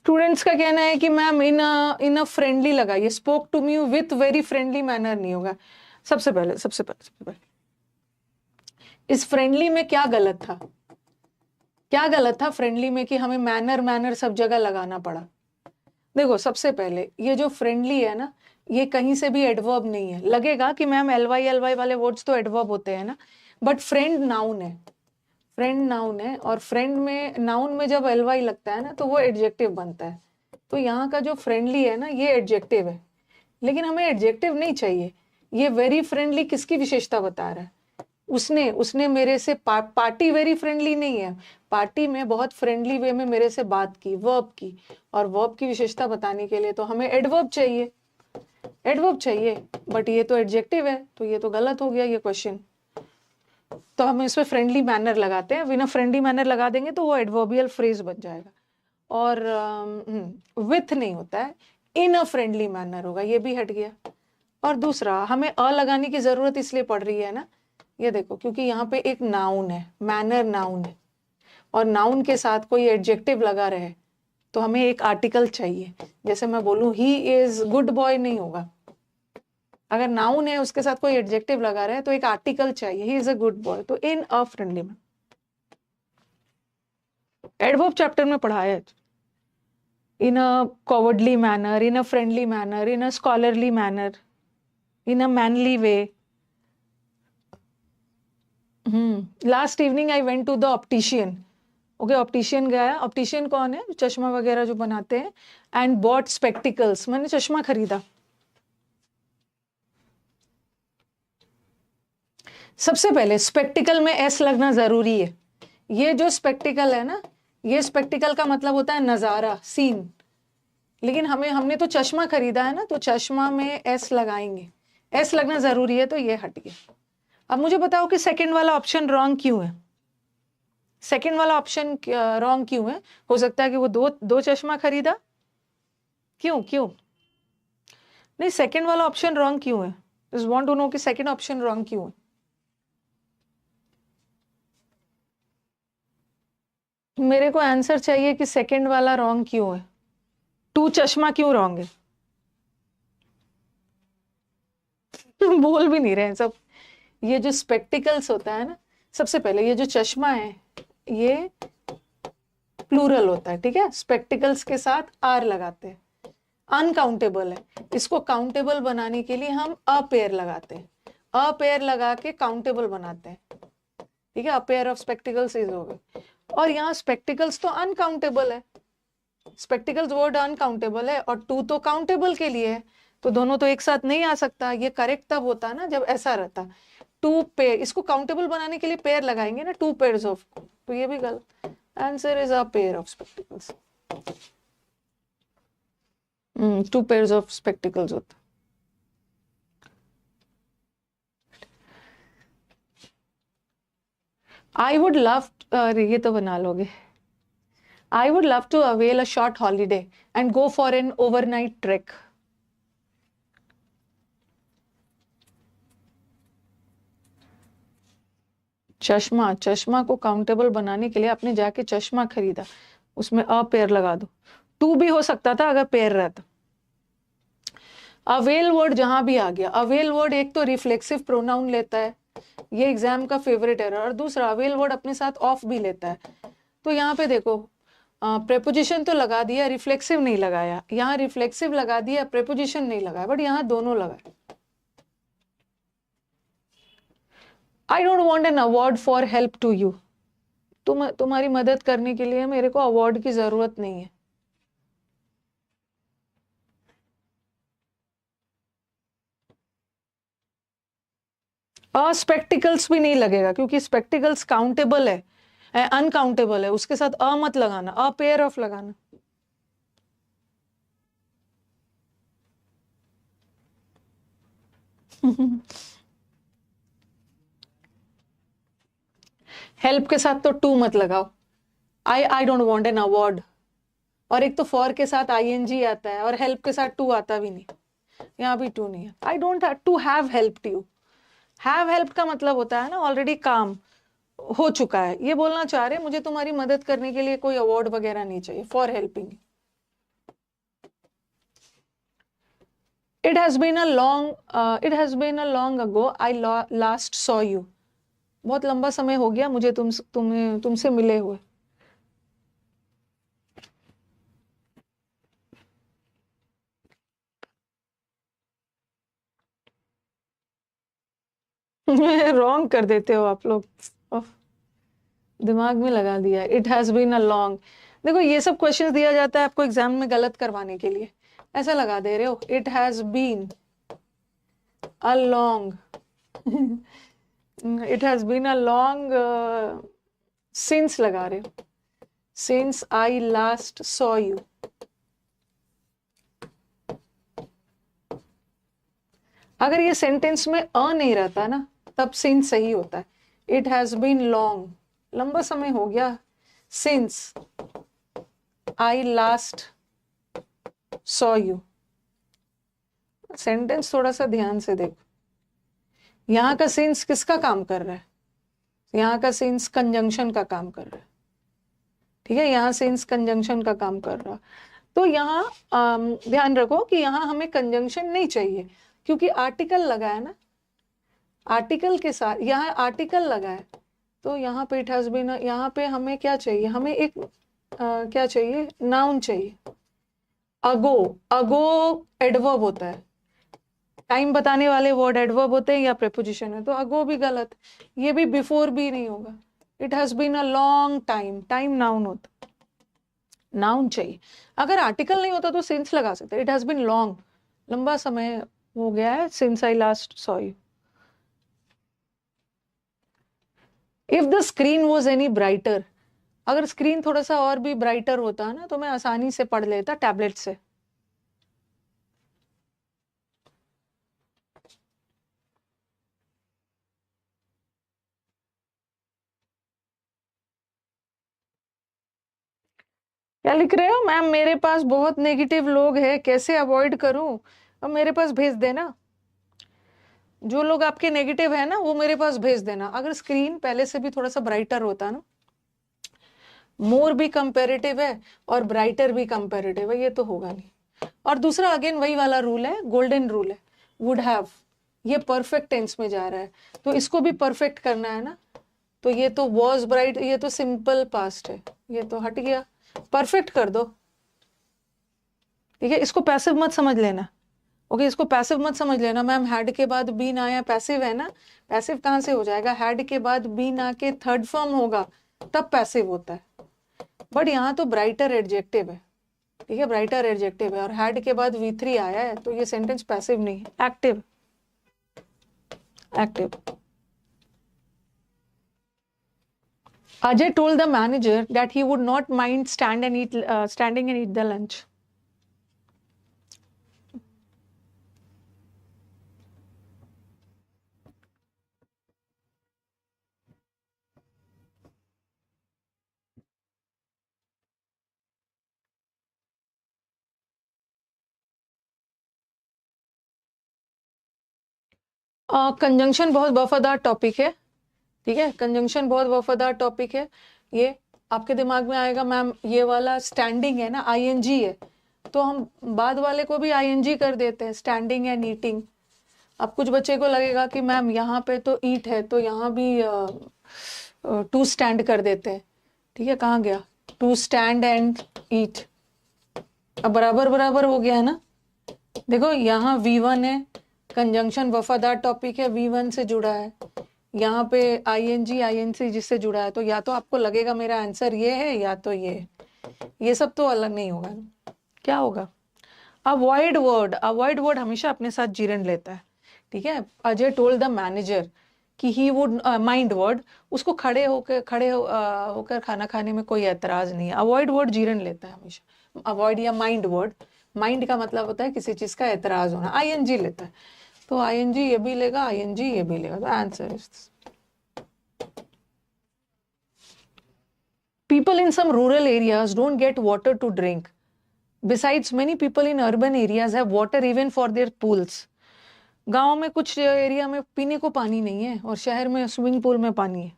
स्टूडेंट्स का कहना है कि मैम इन अ फ्रेंडली लगाइए, spoke to me with very friendly manner नहीं होगा। सबसे पहले इस फ्रेंडली में क्या गलत था, क्या गलत था फ्रेंडली में कि हमें मैनर सब जगह लगाना पड़ा। देखो सबसे पहले ये जो फ्रेंडली है ना, ये कहीं से भी एडवर्ब नहीं है। लगेगा कि मैम एलवाई वाले वर्ड्स तो एडवर्ब होते हैं ना, बट फ्रेंड नाउन है, फ्रेंड नाउन है, और फ्रेंड में नाउन में जब एलवाई लगता है ना तो वो एडजेक्टिव बनता है। तो यहाँ का जो फ्रेंडली है ना, ये एडजेक्टिव है, लेकिन हमें एडजेक्टिव नहीं चाहिए। ये वेरी फ्रेंडली किसकी विशेषता बता रहा है, उसने मेरे से पार्टी वेरी फ्रेंडली नहीं है, पार्टी में बहुत फ्रेंडली वे में मेरे से बात की, वर्ब की, और वर्ब की विशेषता बताने के लिए तो हमें एडवर्ब चाहिए, एडवर्ब चाहिए, बट ये तो एडजेक्टिव है, तो ये तो गलत हो गया ये क्वेश्चन। तो हम इसमें फ्रेंडली मैनर लगाते हैं, बिना फ्रेंडली मैनर लगा देंगे तो वो एडवर्बियल फ्रेज बन जाएगा। और विथ नहीं होता है, इन अ फ्रेंडली मैनर होगा, ये भी हट गया। और दूसरा, हमें अ लगाने की जरूरत इसलिए पड़ रही है ना, ये देखो, क्योंकि यहाँ पे एक नाउन है, मैनर नाउन है, और नाउन के साथ कोई एडजेक्टिव लगा रहे तो हमें एक आर्टिकल चाहिए। जैसे मैं बोलूं ही इज गुड बॉय, नहीं होगा, अगर नाउन है उसके साथ कोई एडजेक्टिव लगा रहा है तो एक आर्टिकल चाहिए, he is a good boy, तो in a friendly manner. Adverb chapter में पढ़ाया है, in a cowardly manner, in a friendly manner, in a scholarly manner, in a manly way. Last evening I went to the optician, okay, optician गया, optician कौन है, चश्मा वगैरह जो बनाते हैं, एंड बॉट स्पेक्टिकल्स, मैंने चश्मा खरीदा। सबसे पहले स्पेक्टिकल में एस लगना जरूरी है। ये जो स्पेक्टिकल है ना, ये स्पेक्टिकल का मतलब होता है नजारा, सीन। लेकिन हमने तो चश्मा खरीदा है ना, तो चश्मा में एस लगाएंगे, एस लगना जरूरी है, तो ये हट गया। अब मुझे बताओ कि सेकंड वाला ऑप्शन रॉन्ग क्यों है? सेकंड वाला ऑप्शन रॉन्ग क्यों है? हो सकता है कि वो दो चश्मा खरीदा, क्यों क्यों नहीं, सेकंड वाला ऑप्शन रॉन्ग क्यों है? जस्ट वांट टू नो कि सेकंड ऑप्शन रॉन्ग क्यों है। मेरे को आंसर चाहिए कि सेकंड वाला रॉन्ग क्यों है, 2 चश्मा क्यों रॉन्ग है? बोल भी नहीं रहे हैं सब। ये जो स्पेक्टिकल्स होता है ना, सबसे पहले ये जो चश्मा है ये प्लूरल होता है, ठीक है। स्पेक्टिकल्स के साथ आर लगाते हैं, अनकाउंटेबल है। इसको काउंटेबल बनाने के लिए हम अ पेयर लगाते हैं, अ पेयर लगा के काउंटेबल बनाते हैं, ठीक है। अ पेयर ऑफ स्पेक्टिकल्स इज हो गए। और यहाँ स्पेक्टिकल्स तो अनकाउंटेबल है, स्पेक्टिकल्स वर्ड अनकाउंटेबल है और 2 तो काउंटेबल के लिए है, तो दोनों तो एक साथ नहीं आ सकता। ये करेक्ट तब होता है ना जब ऐसा रहता, 2 पेयर। इसको काउंटेबल बनाने के लिए पेयर लगाएंगे ना, 2 पेयर्स ऑफ, तो ये भी गलत। Answer is a pair of spectacles. 2 pairs of spectacles होता। आई वुड लव, ये तो बना लोगे। I would love to avail a short holiday and go for an overnight trek. चश्मा को काउंटेबल बनाने के लिए आपने जाके चश्मा खरीदा, उसमें अ पेयर लगा दो। 2 भी हो सकता था अगर पेयर रहता। अवेल वर्ड जहां भी आ गया, अवेल वर्ड एक तो रिफ्लेक्सिव प्रोनाउन लेता है, ये एग्जाम का फेवरेट है, और दूसरा अवेल वर्ड अपने साथ ऑफ भी लेता है। तो यहाँ पे देखो प्रेपोजिशन तो लगा दिया, रिफ्लेक्सिव नहीं लगाया। यहाँ रिफ्लेक्सिव लगा दिया, प्रेपोजिशन नहीं लगाया, बट यहाँ दोनों लगाए। I don't want an award for help to you. तुम्हारी मदद करने के लिए मेरे को अवार्ड की जरूरत नहीं है। स्पेक्टिकल्स भी नहीं लगेगा क्योंकि स्पेक्टिकल्स काउंटेबल है, अनकाउंटेबल है, उसके साथ अ मत लगाना, अ पेयर ऑफ लगाना। हेल्प के साथ तो 2 मत लगाओ। I don't want an award, और एक तो फॉर के साथ आईएनजी आता है और हेल्प के साथ 2 आता भी नहीं, यहाँ भी 2 नहीं है। I don't to have helped you. Have help का मतलब होता है ना ऑलरेडी काम हो चुका है, ये बोलना चाह रहे मुझे तुम्हारी मदद करने के लिए कोई अवार्ड वगैरह नहीं चाहिए for helping. It has been a long ago I last saw you. बहुत लंबा समय हो गया मुझे तुमसे मिले हुए। रॉन्ग कर देते हो आप लोग, दिमाग में लगा दिया। It has been a long, देखो ये सब क्वेश्चंस दिया जाता है आपको एग्जाम में गलत करवाने के लिए, ऐसा लगा दे रहे हो। It has been a long, it has been a long, since लगा रहे हो, since I last saw you. अगर ये सेंटेंस में अ नहीं रहता ना तब सिंस सही होता है। इट हैज बीन लॉन्ग, लंबा समय हो गया, since I last saw you. Sentence थोड़ा सा ध्यान से देखो, यहाँ का सिंस किसका काम कर रहा है? यहाँ का सिंस कंजंक्शन का काम कर रहा है, ठीक है, यहाँ सिंस कंजंक्शन का काम कर रहा। तो यहाँ ध्यान रखो कि यहाँ हमें कंजंक्शन नहीं चाहिए क्योंकि आर्टिकल लगा है ना, आर्टिकल के साथ यहाँ आर्टिकल लगा है, तो यहाँ पे इट हैज बीन, यहाँ पे हमें क्या चाहिए, हमें एक क्या चाहिए, नाउन चाहिए। अगो, अगो एडवर्ब होता है, टाइम बताने वाले वर्ड एडवर्ब होते हैं या प्रेपोजिशन है, तो अगो भी गलत, ये भी बिफोर भी नहीं होगा। It has been a long time, time noun होता, नाउन चाहिए। अगर आर्टिकल नहीं होता तो सिंस लगा सकते, इट हैज बीन लॉन्ग, लंबा समय हो गया है, since I last saw you. If the screen was any brighter, अगर स्क्रीन थोड़ा सा और भी ब्राइटर होता ना तो मैं आसानी से पढ़ लेता टैबलेट से। क्या लिख रहे हो मैम? मेरे पास बहुत नेगेटिव लोग हैं, कैसे अवॉइड करूं? अब मेरे पास भेज देना, जो लोग आपके नेगेटिव है ना वो मेरे पास भेज देना। अगर स्क्रीन पहले से भी थोड़ा सा ब्राइटर होता ना, मोर भी कंपेरेटिव है और ब्राइटर भी कंपेरेटिव है, ये तो होगा नहीं। और दूसरा अगेन वही वाला रूल है, गोल्डन रूल है, वुड हैव, ये परफेक्ट टेंस में जा रहा है तो इसको भी परफेक्ट करना है ना। तो ये तो वॉज ब्राइट, ये तो सिंपल पास्ट है, ये तो हट गया, परफेक्ट कर दो। ठीक है, इसको पैसिव मत समझ लेना। ओके, इसको पैसिव मत समझ लेना। मैम हैड के बाद बीन आया, पैसिव है ना, पैसिव कहां से हो जाएगा? हैड के बाद बीन आके थर्ड फॉर्म होगा तब पैसिव होता है। बट यहाँ तो ब्राइटर एडजेक्टिव है, ठीक है, ब्राइटर एडजेक्टिव है और हैड के बाद V3 आया है तो ये सेंटेंस पैसिव नहीं है, active, active. Ajay told the manager that he would not mind standing and eat the lunch. Conjunction बहुत वफादार टॉपिक है, ठीक है, कंजंक्शन बहुत वफादार टॉपिक है। ये आपके दिमाग में आएगा मैम ये वाला स्टैंडिंग है ना, ING है, तो हम बाद वाले को भी ING कर देते हैं, स्टैंडिंग एंड ईटिंग। अब कुछ बच्चे को लगेगा कि मैम यहाँ पे तो ईट है तो यहाँ भी टू स्टैंड कर देते हैं। ठीक है, कहाँ गया टू स्टैंड एंड ईट? अब बराबर बराबर हो गया है ना। देखो यहाँ V1 है, कंजंक्शन वफादार टॉपिक है, V1 से जुड़ा है, यहाँ पे ING INC जिससे जुड़ा है, तो या तो आपको लगेगा मेरा आंसर ये है या तो ये सब तो अलग नहीं होगा ना। क्या होगा? अवॉइड वर्ड, अवॉइड वर्ड हमेशा अपने साथ जीरन लेता है। ठीक है, अजय टोल्ड द मैनेजर कि ही वुड माइंड वर्ड, उसको होकर खाना खाने में कोई एतराज नहीं है। अवॉइड वर्ड जीरन लेता है हमेशा, अवॉइड या माइंड वर्ड। माइंड का मतलब होता है किसी चीज का एतराज होना, ING लेता है, तो ING ये भी लेगा, ING ये भी लेगा, तो answer is people in some rural areas don't get water to drink. Besides, many people in urban areas have water even for their pools. गांव में कुछ एरिया में पीने को पानी नहीं है और शहर में स्विमिंग पूल में पानी है।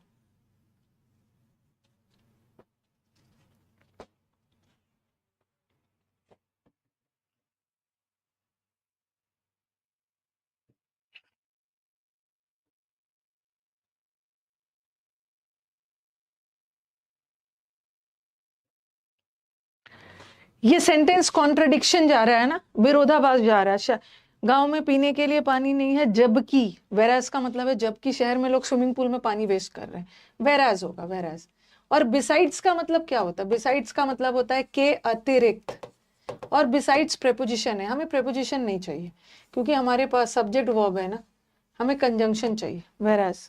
ये सेंटेंस कॉन्ट्रडिक्शन जा रहा है ना, विरोधाभास जा रहा है। गांव में पीने के लिए पानी नहीं है जबकि, वेराज का मतलब है जबकि शहर में लोग स्विमिंग पूल में पानी वेस्ट कर रहे हैं, वेराज होगा, वेराज। और बिसाइड्स का मतलब क्या होता है? बिसाइड्स का मतलब होता है के अतिरिक्त, और बिसाइड्स प्रेपोजिशन है, हमें प्रेपोजिशन नहीं चाहिए क्योंकि हमारे पास सब्जेक्ट वर्ब है ना, हमें कंजंक्शन चाहिए। Whereas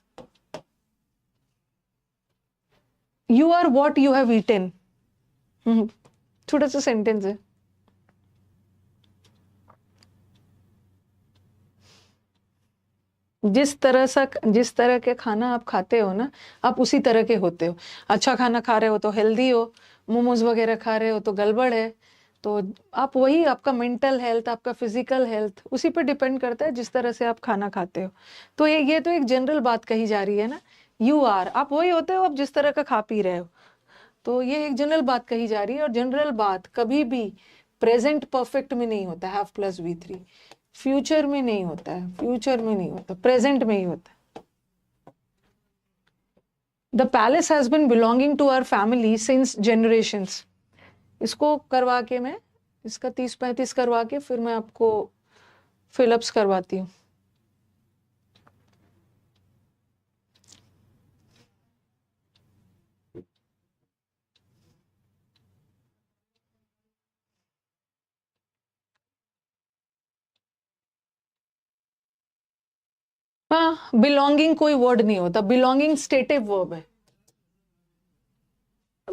you are what you have eaten, छोटा सा सेंटेंस है। जिस तरह के खाना आप खाते हो ना, आप उसी तरह के होते हो। अच्छा खाना खा रहे हो तो हेल्दी हो, मोमोज वगैरह खा रहे हो तो गड़बड़ है। तो आप वही, आपका मेंटल हेल्थ, आपका फिजिकल हेल्थ उसी पे डिपेंड करता है जिस तरह से आप खाना खाते हो। तो ये तो एक जनरल बात कही जा रही है ना, यू आर, आप वही होते हो आप जिस तरह का खा पी रहे हो। तो ये एक जनरल बात कही जा रही है, और जनरल बात कभी भी प्रेजेंट परफेक्ट में नहीं होता, हैव प्लस V3। फ्यूचर में नहीं होता है, फ्यूचर में नहीं होता, प्रेजेंट में ही होता है। The palace has been belonging to our family since generations. इसको करवा के मैं, इसका 30-35 करवा के फिर मैं आपको फिलअप्स करवाती हूँ। हाँ, बिलोंगिंग कोई वर्ड नहीं होता, बिलोंगिंग स्टेटिव वर्ब है।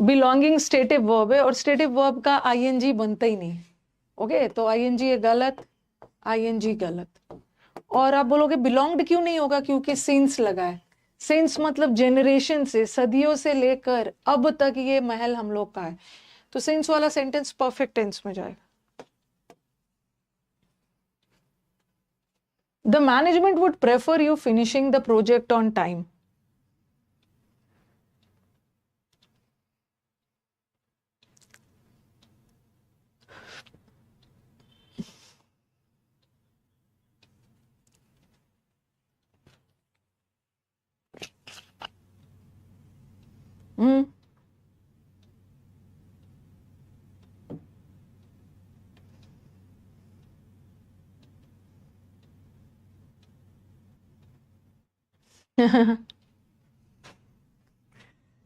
बिलोंगिंग स्टेटिव वर्ब है, और स्टेटिव वर्ब का आईएनजी बनता ही नहीं। ओके, तो आईएनजी है गलत, आईएनजी गलत। और आप बोलोगे बिलोंग्ड क्यों नहीं होगा, क्योंकि सिंस लगा है। सिंस मतलब जेनरेशन से, सदियों से लेकर अब तक ये महल हम लोग का है, तो सिंस वाला सेंटेंस परफेक्ट टेंस में जाएगा। The management would prefer you finishing the project on time.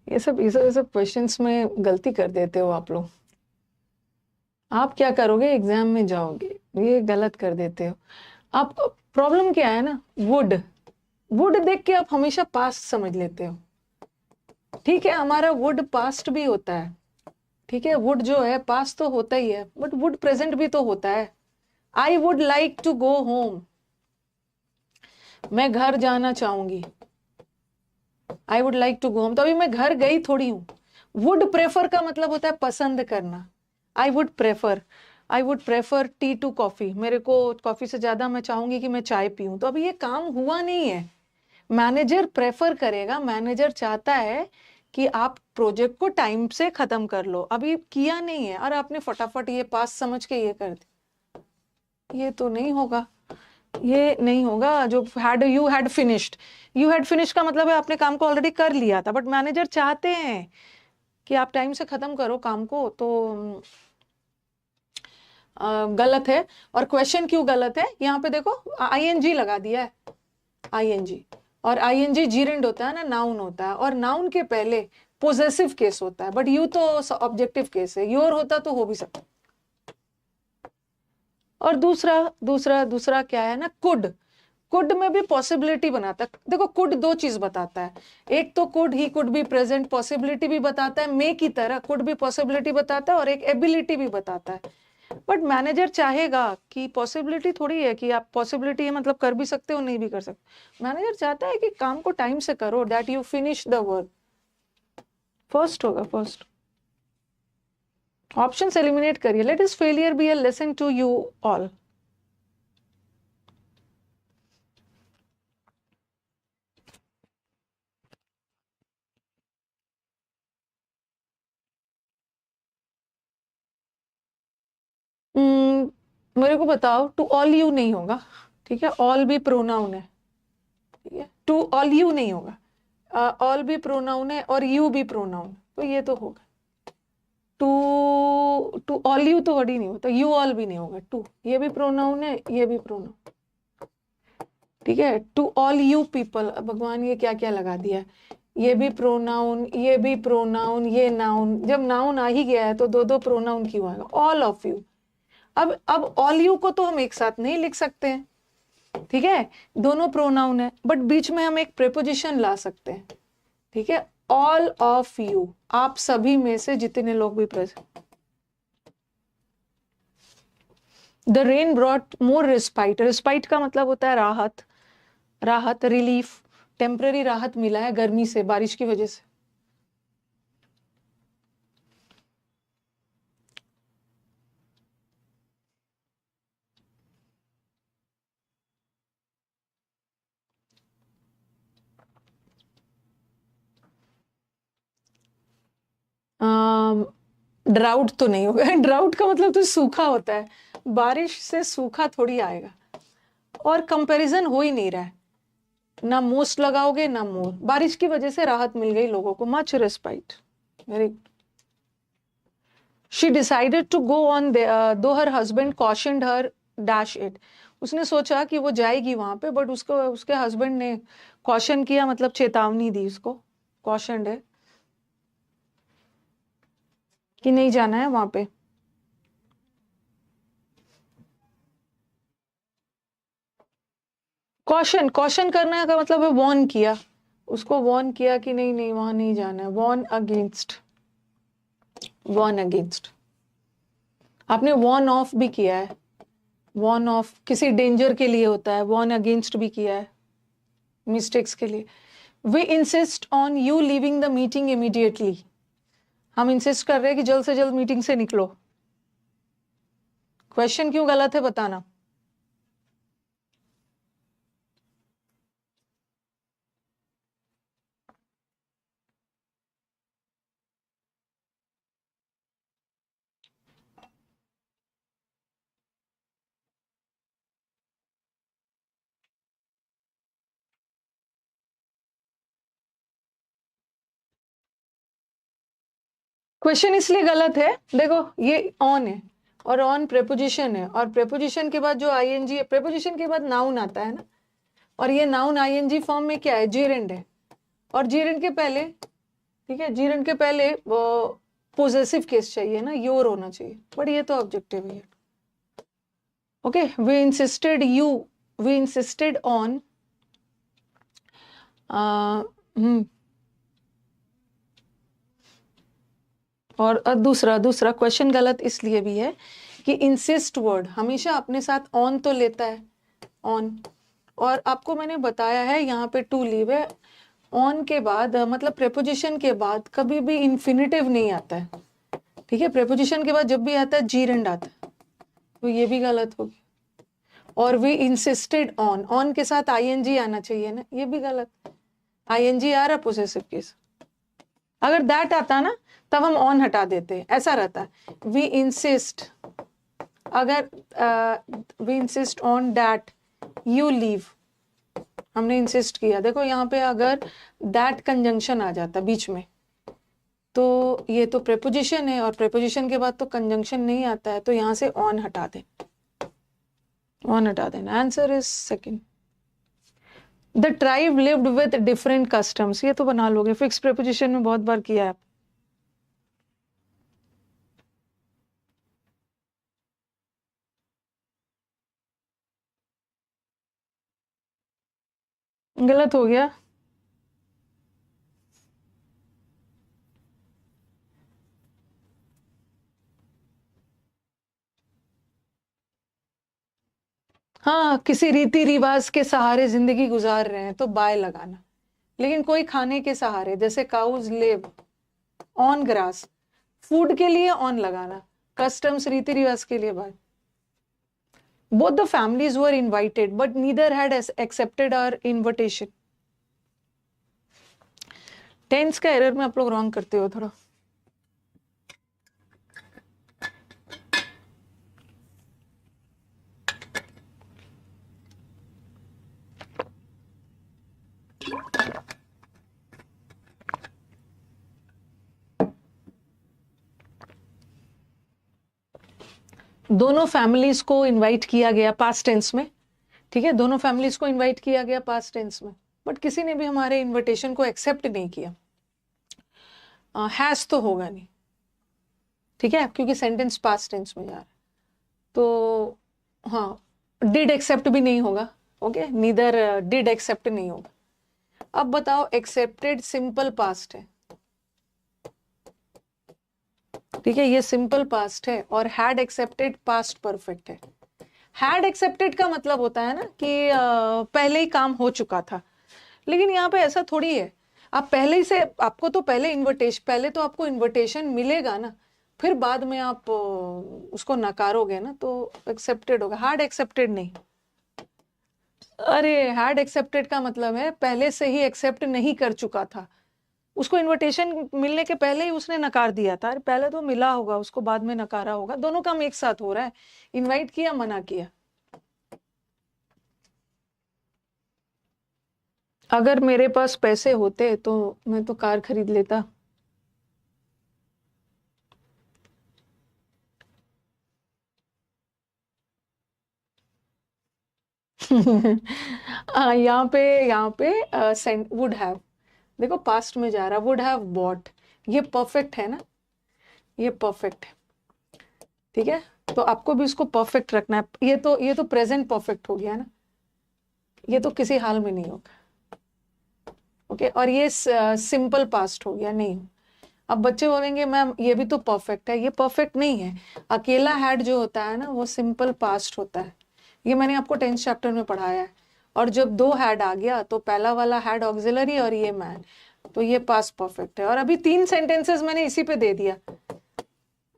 ये सब क्वेश्चंस में गलती कर देते हो आप लोग। आप क्या करोगे एग्जाम में जाओगे, ये गलत कर देते हो आप। प्रॉब्लम क्या है ना, वुड, वुड देख के आप हमेशा पास्ट समझ लेते हो। ठीक है, हमारा वुड पास्ट भी होता है, ठीक है, वुड जो है पास्ट तो होता ही है, बट वुड प्रेजेंट भी तो होता है। I would like to go home, मैं घर जाना चाहूंगी। I would like to go home, तो अभी मैं घर गई थोड़ी हूँ। वुड प्रेफर का मतलब होता है पसंद करना। I would prefer tea to coffee, मेरे को कॉफी से ज्यादा मैं चाहूंगी कि मैं चाय पीऊं। तो अभी ये काम हुआ नहीं है। मैनेजर प्रेफर करेगा, मैनेजर चाहता है कि आप प्रोजेक्ट को टाइम से खत्म कर लो, अभी किया नहीं है और आपने फटाफट ये पास समझ के ये कर दिया, ये तो नहीं होगा, ये नहीं होगा। जो यू हैड फिनिश्ड का मतलब है आपने काम को ऑलरेडी कर लिया था, बट मैनेजर चाहते हैं कि आप टाइम से खत्म करो काम को, तो गलत है। और क्वेश्चन क्यों गलत है, यहाँ पे देखो आईएनजी लगा दिया है, आईएनजी, और आईएनजी जीरेंड होता है ना, नाउन होता है, और नाउन के पहले पोजेसिव केस होता है, बट यू तो ऑब्जेक्टिव केस है, योर होता तो हो भी सकता। और दूसरा क्या है ना, कुड में भी पॉसिबिलिटी बनाता है। देखो कुड दो चीज बताता है, एक तो कुड ही कुड भी प्रेजेंट पॉसिबिलिटी भी बताता है, मे की तरह कुड भी पॉसिबिलिटी बताता है, और एक एबिलिटी भी बताता है। बट मैनेजर चाहेगा कि पॉसिबिलिटी थोड़ी है कि आप पॉसिबिलिटी है मतलब कर भी सकते हो नहीं भी कर सकते। मैनेजर चाहता है कि काम को टाइम से करो, that you finish the work. First होगा, फर्स्ट। ऑप्शंस एलिमिनेट करिए। Let this failure be a lesson to you all. मेरे को बताओ, टू ऑल यू नहीं होगा, ठीक है, ऑल भी प्रोनाउन है, ठीक है, टू ऑल यू नहीं होगा, ऑल भी प्रोनाउन है और यू भी प्रोनाउन, तो ये तो होगा। टू ऑल यू तो वर्ड ही नहीं होता, यू ऑल भी नहीं होगा, टू ये भी प्रोनाउन है, ये भी प्रोनाउन, ठीक है। टू ऑल यू पीपल, भगवान ये क्या क्या लगा दिया, ये भी प्रोनाउन, ये भी प्रोनाउन, ये नाउन, जब नाउन आ ही गया है तो दो दो प्रोनाउन क्यों आएगा, ऑल ऑफ यू। अब ऑल यू को तो हम एक साथ नहीं लिख सकते हैं, ठीक है, दोनों प्रोनाउन है, बट बीच में हम एक प्रेपोजिशन ला सकते हैं, ठीक है, ऑल ऑफ यू, आप सभी में से जितने लोग भी present. The rain brought more respite, respite का मतलब होता है राहत, राहत, रिलीफ, टेम्पररी राहत मिला है गर्मी से, बारिश की वजह से। ड्राउट तो नहीं होगा, ड्राउट का मतलब तो सूखा होता है, बारिश से सूखा थोड़ी आएगा, और कंपैरिजन हो ही नहीं रहा है, ना मोस्ट लगाओगे ना मोर, बारिश की वजह से राहत मिल गई लोगों को, much respite, very. She decided to go on though her husband cautioned her dash it, उसने सोचा कि वो जाएगी वहां पे, बट उसको उसके हस्बैंड ने कॉशन किया, मतलब चेतावनी दी उसको, कॉशनड है कि नहीं जाना है वहां पे। कॉशन, कॉशन करने का मतलब है वॉर्न किया, उसको वॉर्न किया कि नहीं नहीं वहां नहीं जाना है, वॉर्न अगेंस्ट। वॉर्न अगेंस्ट, आपने वॉर्न ऑफ भी किया है, वॉर्न ऑफ किसी डेंजर के लिए होता है, वॉर्न अगेंस्ट भी किया है मिस्टेक्स के लिए। We insist on you leaving the meeting immediately, हम इंसिस्ट कर रहे हैं कि जल्द से जल्द मीटिंग से निकलो। क्वेश्चन क्यों गलत है बताना। क्वेश्चन इसलिए गलत है, देखो ये ऑन है और ऑन प्रेपोजिशन है, और प्रेपोजिशन के बाद जो आईएनजी है, प्रेपोजिशन के बाद नाउन आता है ना, और ये नाउन आईएनजी फॉर्म में क्या है, जीरेंड है, और जीरेंड के पहले, ठीक है, जीरेंड के पहले पोजेसिव केस चाहिए ना, योर होना चाहिए, बट ये तो ऑब्जेक्टिव है। ओके, वी इंसिस्टेड ऑन और दूसरा क्वेश्चन गलत इसलिए भी है कि इंसिस्ट वर्ड हमेशा अपने साथ ऑन तो लेता है, ऑन, और आपको मैंने बताया है यहाँ पे टू लीव है, ऑन के बाद मतलब प्रेपोजिशन के बाद कभी भी इंफिनिटिव नहीं आता है, ठीक है, प्रेपोजिशन के बाद जब भी आता है जीरेंड आता है, तो ये भी गलत होगी। और वी इंसिस्टेड ऑन, ऑन के साथ आईएनजी आना चाहिए ना, ये भी गलत, आईएनजी आ रहा पोसेसिव केस, अगर दैट आता ना तब हम ऑन हटा देते, ऐसा रहता है। वी इंसिस्ट, अगर we insist on that you leave, हमने इंसिस्ट किया, देखो यहाँ पे अगर दैट कंजंक्शन आ जाता बीच में तो ये तो प्रेपोजिशन है, और प्रेपोजिशन के बाद तो कंजंक्शन नहीं आता है, तो यहाँ से ऑन हटा दें, ऑन हटा देना। Answer is second. The tribe lived with different customs, ये तो बना लोगे, फिक्स प्रेपोजिशन में बहुत बार किया है। गलत हो गया। हाँ, किसी रीति रिवाज के सहारे जिंदगी गुजार रहे हैं तो बाय लगाना, लेकिन कोई खाने के सहारे, जैसे cows live on grass, food के लिए ऑन लगाना, कस्टम्स रीति रिवाज के लिए by. Both the families were invited but neither had accepted our invitation. Tense का एरर में आप लोग रॉन्ग करते हो थोड़ा। दोनों फैमिलीज को इनवाइट किया गया पास्ट टेंस में, ठीक है, दोनों फैमिलीज को इनवाइट किया गया पास्ट टेंस में, बट किसी ने भी हमारे इनविटेशन को एक्सेप्ट नहीं किया। हैज तो होगा नहीं, ठीक है, क्योंकि सेंटेंस पास्ट टेंस में जा रहा है, तो हाँ, डिड एक्सेप्ट भी नहीं होगा। ओके, नीदर डिड एक्सेप्ट नहीं होगा। अब बताओ, एक्सेप्टेड सिंपल पास्ट है, ठीक है, ये सिंपल पास्ट है, और हैड एक्सेप्टेड पास्ट परफेक्ट है। हैड एक्सेप्टेड का मतलब होता है ना कि पहले ही काम हो चुका था, लेकिन यहाँ पे ऐसा थोड़ी है, आप पहले ही से, आपको तो पहले तो आपको इनविटेशन मिलेगा ना, फिर बाद में आप उसको नकारोगे ना, तो एक्सेप्टेड होगा, हार्ड एक्सेप्टेड नहीं। अरे हैड एक्सेप्टेड का मतलब है पहले से ही एक्सेप्ट नहीं कर चुका था, उसको इनविटेशन मिलने के पहले ही उसने नकार दिया था, अरे पहले तो मिला होगा उसको, बाद में नकारा होगा, दोनों काम एक साथ हो रहा है, इनवाइट किया मना किया। अगर मेरे पास पैसे होते तो मैं तो कार खरीद लेता। यहाँ पे वुड हैव, देखो पास्ट में जा रहा, वुड हैव बॉट, ये परफेक्ट है ना, ये परफेक्ट है, ठीक है, तो आपको भी इसको परफेक्ट रखना है। ये तो प्रेजेंट परफेक्ट हो गया ना, ये तो किसी हाल में नहीं होगा। ओके, और ये सिंपल पास्ट हो गया, नहीं। अब बच्चे बोलेंगे मैम ये भी तो परफेक्ट है, ये परफेक्ट नहीं है। अकेला हैड जो होता है ना वो सिंपल पास्ट होता है, ये मैंने आपको 10th चैप्टर में पढ़ाया है। और जब दो हैड आ गया तो पहला वाला हैड ऑक्सिलरी और ये मैन, तो ये पास्ट परफेक्ट है। और अभी 3 सेंटेंसेस मैंने इसी पे दे दिया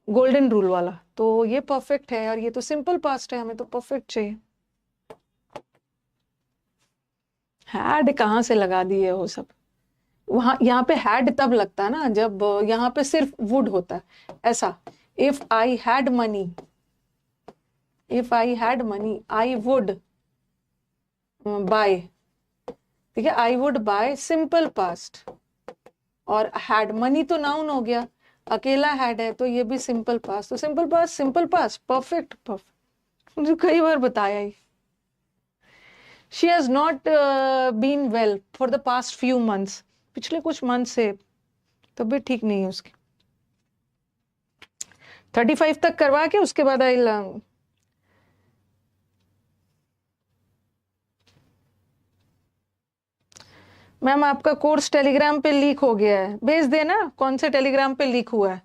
गोल्डन रूल वाला, तो ये परफेक्ट है और ये तो सिंपल पास्ट है, हमें तो परफेक्ट चाहिए। हैड कहाँ से लगा दिए हो सब, वहां यहाँ पे हैड तब लगता है ना जब यहाँ पे सिर्फ वुड होता है। ऐसा if I had money, if I had money I would buy, ठीक है, I would buy simple past. और हैड मनी तो नाउन हो गया, अकेला हैड है तो ये भी सिंपल पास्ट, तो सिंपल पास्ट परफेक्ट परफेक्ट, कई बार बताया ही। She has not been well for the past few months, पिछले कुछ मंथ से तबीयत ठीक नहीं है उसकी। 35 तक करवा के उसके बाद आई मैम आपका कोर्स टेलीग्राम पे लीक हो गया है, भेज देना कौन से टेलीग्राम पे लीक हुआ है।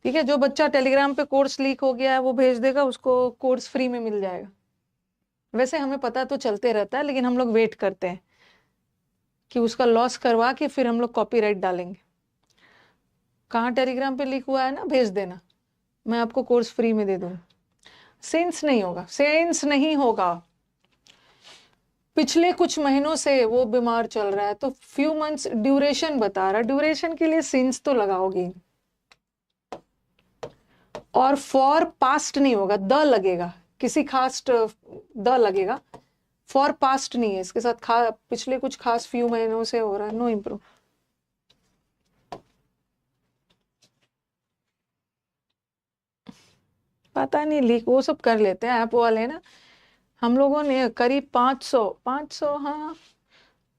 ठीक है, जो बच्चा टेलीग्राम पे कोर्स लीक हो गया है वो भेज देगा, उसको कोर्स फ्री में मिल जाएगा। वैसे हमें पता तो चलते रहता है लेकिन हम लोग वेट करते हैं कि उसका लॉस करवा के फिर हम लोग कॉपीराइट डालेंगे। कहाँ टेलीग्राम पे लीक हुआ है ना, भेज देना, मैं आपको कोर्स फ्री में दे दूंगा। सेंस नहीं होगा, सेंस नहीं होगा। पिछले कुछ महीनों से वो बीमार चल रहा है तो फ्यू मंथ्स ड्यूरेशन बता रहा, ड्यूरेशन के लिए सेंस तो लगाओगे। और फॉर पास्ट नहीं होगा, द लगेगा, किसी खास द लगेगा, फॉर पास्ट नहीं है इसके साथ, पिछले कुछ खास फ्यू महीनों से हो रहा है, नो इम्प्रूव। पता नहीं लीक वो सब कर लेते हैं ऐप वाले ना। हम लोगों ने करीब 500 हाँ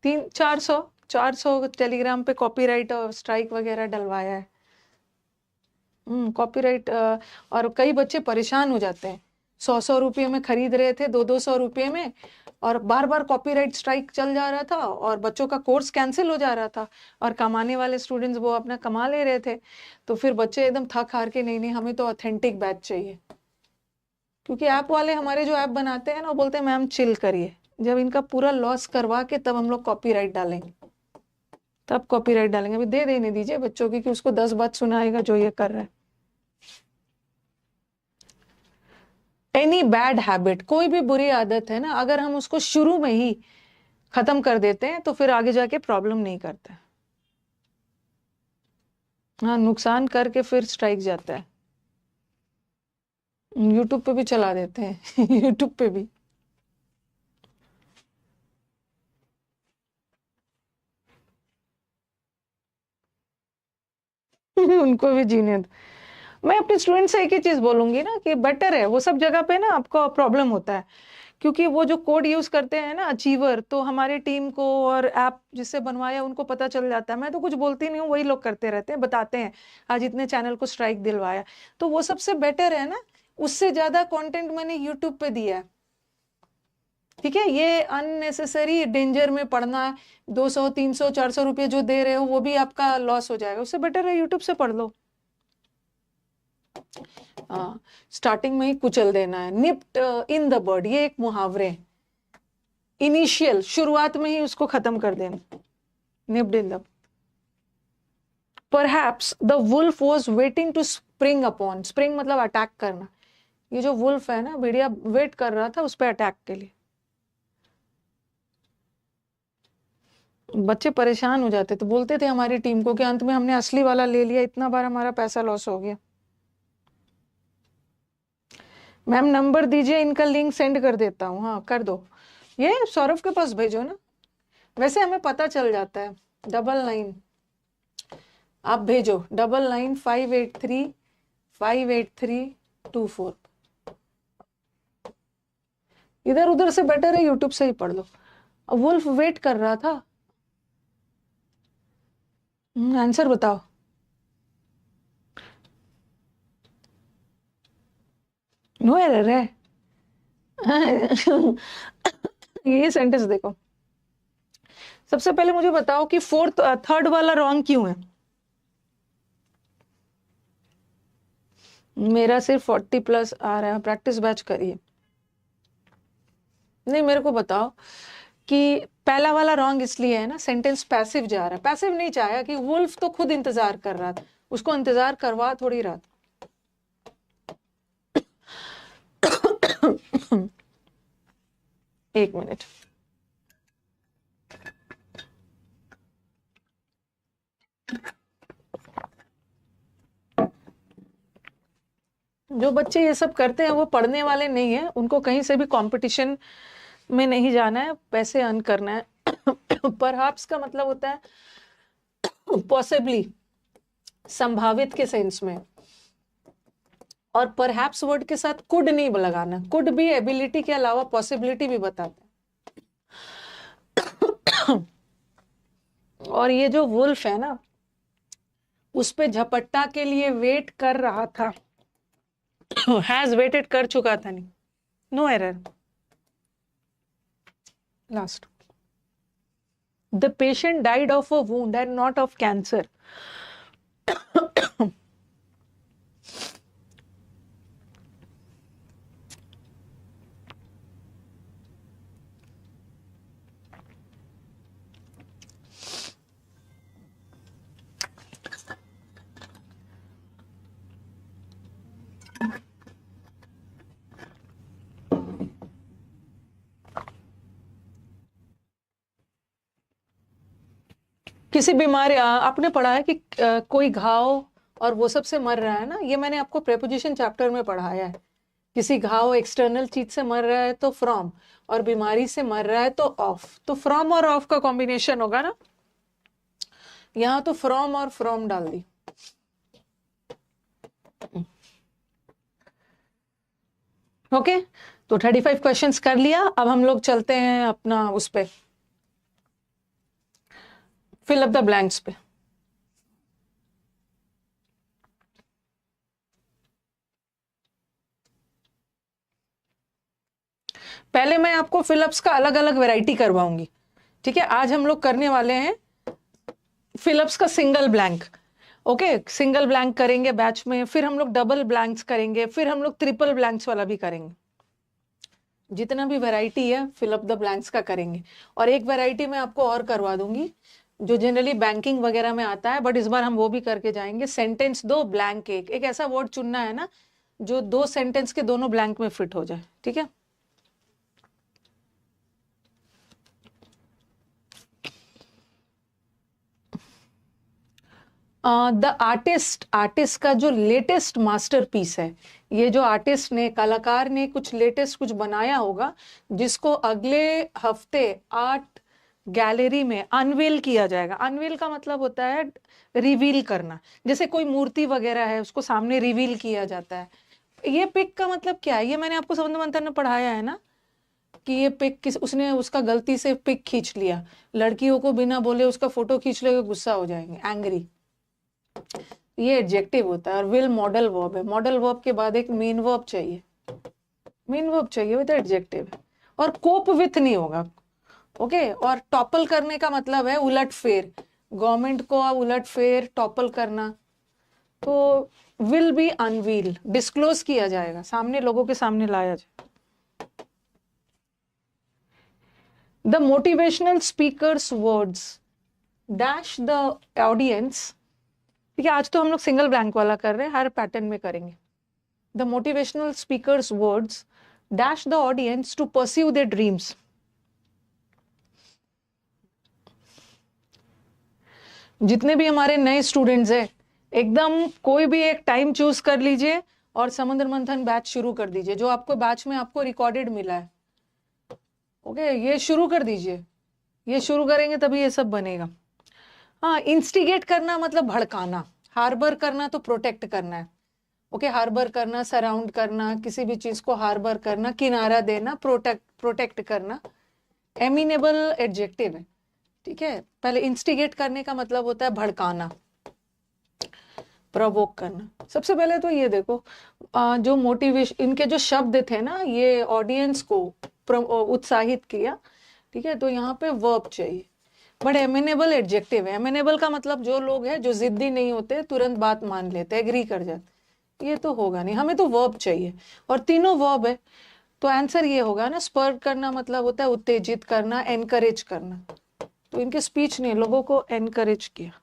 400 टेलीग्राम पे कॉपीराइट और स्ट्राइक वगैरह डलवाया है। कॉपीराइट और कई बच्चे परेशान हो जाते हैं, 100 रुपये में खरीद रहे थे, 200 रुपये में, और बार बार कॉपीराइट स्ट्राइक चल जा रहा था और बच्चों का कोर्स कैंसिल हो जा रहा था, और कमाने वाले स्टूडेंट्स वो अपना कमा ले रहे थे। तो फिर बच्चे एकदम थक हार के, नहीं हमें तो ऑथेंटिक बैच चाहिए। क्योंकि ऐप वाले हमारे जो ऐप बनाते हैं ना, वो बोलते हैं मैम चिल करिए, जब इनका पूरा लॉस करवा के तब हम लोग कॉपीराइट डालेंगे, तब कॉपीराइट डालेंगे। अभी दे देने दीजिए बच्चों की, कि उसको 10 बात सुनाएगा जो ये कर रहा है। एनी बैड हैबिट, कोई भी बुरी आदत है ना, अगर हम उसको शुरू में ही खत्म कर देते हैं तो फिर आगे जाके प्रॉब्लम नहीं करता है। हाँ, नुकसान करके फिर स्ट्राइक जाता है। यूट्यूब पे भी चला देते हैं यूट्यूब पे भी। उनको भी जीने दो। मैं अपने स्टूडेंट से एक ही चीज बोलूंगी ना कि बेटर है, वो सब जगह पे ना आपको प्रॉब्लम होता है, क्योंकि वो जो कोड यूज करते हैं ना अचीवर, तो हमारे टीम को और ऐप जिससे बनवाया उनको पता चल जाता है। मैं तो कुछ बोलती नहीं हूँ, वही लोग करते रहते हैं, बताते हैं आज इतने चैनल को स्ट्राइक दिलवाया, तो वो सबसे बेटर है ना। उससे ज्यादा कंटेंट मैंने यूट्यूब पे दिया है, ठीक है। ये अननेसेसरी डेंजर में पढ़ना, 200 300 400 रुपये जो दे रहे हो वो भी आपका लॉस हो जाएगा, उससे बेटर है यूट्यूब से पढ़ लो। स्टार्टिंग में ही कुचल देना है, निप्ट इन द बर्ड, ये एक मुहावरे, इनिशियल शुरुआत में ही उसको खत्म कर देना, nipped in the. Perhaps the wolf was waiting to spring upon, spring मतलब अटैक करना, ये जो वुल्फ है ना भेड़िया वेट कर रहा था उस पर अटैक के लिए। बच्चे परेशान हो जाते तो बोलते थे हमारी टीम को कि अंत में हमने असली वाला ले लिया, इतना बार हमारा पैसा लॉस हो गया। मैम नंबर दीजिए, इनका लिंक सेंड कर देता हूँ। हाँ कर दो, ये सौरभ के पास भेजो ना, वैसे हमें पता चल जाता है। 99 आप भेजो, 9958358324। इधर उधर से बेटर है यूट्यूब से ही पढ़ लो। वुल्फ वेट कर रहा था, आंसर बताओ। नो एरर है ये सेंटेंस देखो, सबसे पहले मुझे बताओ कि थर्ड वाला रॉन्ग क्यों है। मेरा सिर्फ 40+ आ रहा है, प्रैक्टिस बैच करिए। नहीं, मेरे को बताओ कि पहला वाला रॉन्ग इसलिए है ना, सेंटेंस पैसिव जा रहा है। पैसिव नहीं चाहा कि वुल्फ तो खुद इंतजार कर रहा था, उसको इंतजार करवा थोड़ी रहा था। एक मिनट। जो बच्चे ये सब करते हैं वो पढ़ने वाले नहीं है, उनको कहीं से भी कंपटीशन में नहीं जाना है, पैसे अर्न करना है। परहैप्स का मतलब होता है पॉसिबली, संभावित के सेंस में, और परहैप्स वर्ड के साथ कुड नहीं लगाना। कुड भी एबिलिटी के अलावा पॉसिबिलिटी भी बताता है। और ये जो वुल्फ है ना, उस पे झपट्टा के लिए वेट कर रहा था, हैज वेटेड कर चुका था, नहीं, no error. Last, the patient died of a wound and not of cancer. किसी बीमारी, आपने पढ़ा है कि कोई घाव और वो सब से मर रहा है ना, ये मैंने आपको प्रेपोजिशन चैप्टर में पढ़ाया है। किसी घाव एक्सटर्नल चीज से मर रहा है तो फ्रॉम, और बीमारी से मर रहा है तो ऑफ। तो फ्रॉम और ऑफ का कॉम्बिनेशन होगा ना, यहां तो फ्रॉम और फ्रॉम डाल दी। ओके, तो 35 क्वेश्चंस कर लिया। अब हम लोग चलते हैं अपना उस पे, फिल अप द ब्लैंक्स पे। पहले मैं आपको फिलअप्स का अलग अलग वैरायटी करवाऊंगी, ठीक है। आज हम लोग करने वाले हैं फिलअप्स का single blank. Okay, single blank करेंगे बैच में, फिर हम लोग डबल ब्लैंक्स करेंगे, फिर हम लोग ट्रिपल ब्लैंक्स वाला भी करेंगे। जितना भी वैरायटी है फिलअप द ब्लैंक्स का करेंगे। और एक वैरायटी मैं आपको और करवा दूंगी जो जनरली बैंकिंग वगैरह में आता है, बट इस बार हम वो भी करके जाएंगे। सेंटेंस दो, ब्लैंक एक ऐसा वर्ड चुनना है ना जो दो सेंटेंस के दोनों ब्लैंक में फिट हो जाए, ठीक है। द आर्टिस्ट, आर्टिस्ट का जो लेटेस्ट मास्टरपीस है, ये जो आर्टिस्ट ने, कलाकार ने कुछ लेटेस्ट कुछ बनाया होगा, जिसको अगले हफ्ते आर्ट गैलरी में अनवेल किया जाएगा। अनवेल का मतलब होता है रिवील करना, जैसे कोई मूर्ति वगैरह है उसको सामने रिवील किया जाता है। ये पिक का मतलब क्या है, ये मैंने आपको संबंध मंथन में पढ़ाया है ना, कि ये पिक किस, उसने उसका गलती से पिक खींच लिया। लड़कियों को बिना बोले उसका फोटो खींच लेगा, गुस्सा हो जाएंगे, एंग्री। ये एडजेक्टिव होता है। और विल मॉडल वर्ब है, मॉडल वर्ब के बाद एक मेन वर्ब चाहिए, मेन वर्ब चाहिए, वो तो एडजेक्टिव है। और कोप विथ नहीं होगा, ओके। और टॉपल करने का मतलब है उलट फेर, गवर्नमेंट को उलट फेर टॉपल करना। तो विल बी अनवील, डिस्क्लोज किया जाएगा, सामने लोगों के सामने लाया जाए। The motivational speaker's words dash the audience, ठीक है। आज तो हम लोग सिंगल ब्लैंक वाला कर रहे हैं, हर पैटर्न में करेंगे। The motivational speaker's words dash the audience to pursue their dreams. जितने भी हमारे नए स्टूडेंट्स हैं, एकदम कोई भी एक टाइम चूज कर लीजिए और समुद्र मंथन बैच शुरू कर दीजिए, जो आपको बैच में आपको रिकॉर्डेड मिला है। ओके, ये शुरू कर दीजिए, ये शुरू करेंगे तभी ये सब बनेगा। हाँ, इंस्टिगेट करना मतलब भड़काना, हार्बर करना तो प्रोटेक्ट करना है। ओके, हार्बर करना, सराउंड करना, किसी भी चीज को हार्बर करना, किनारा देना, प्रोटेक्ट करना, एमिनेबल एडजेक्टिव है, ठीक है। पहले इंस्टिगेट करने का मतलब होता है भड़काना, प्रोवोक करना। सबसे पहले तो ये देखो, जो मोटिवेशन, इनके जो शब्द थे ना, ये ऑडियंस को उत्साहित किया, ठीक है। तो यहाँ पे वर्ब चाहिए, बट एमिनेबल एडजेक्टिव है। एमिनेबल का मतलब जो लोग हैं जो जिद्दी नहीं होते, तुरंत बात मान लेते, एग्री कर जाते, ये तो होगा नहीं, हमें तो वर्ब चाहिए और तीनों वर्ब है, तो आंसर ये होगा ना, स्पर करना मतलब होता है उत्तेजित करना, एनकरेज करना, तो इनके स्पीच ने लोगों को एनकरेज किया।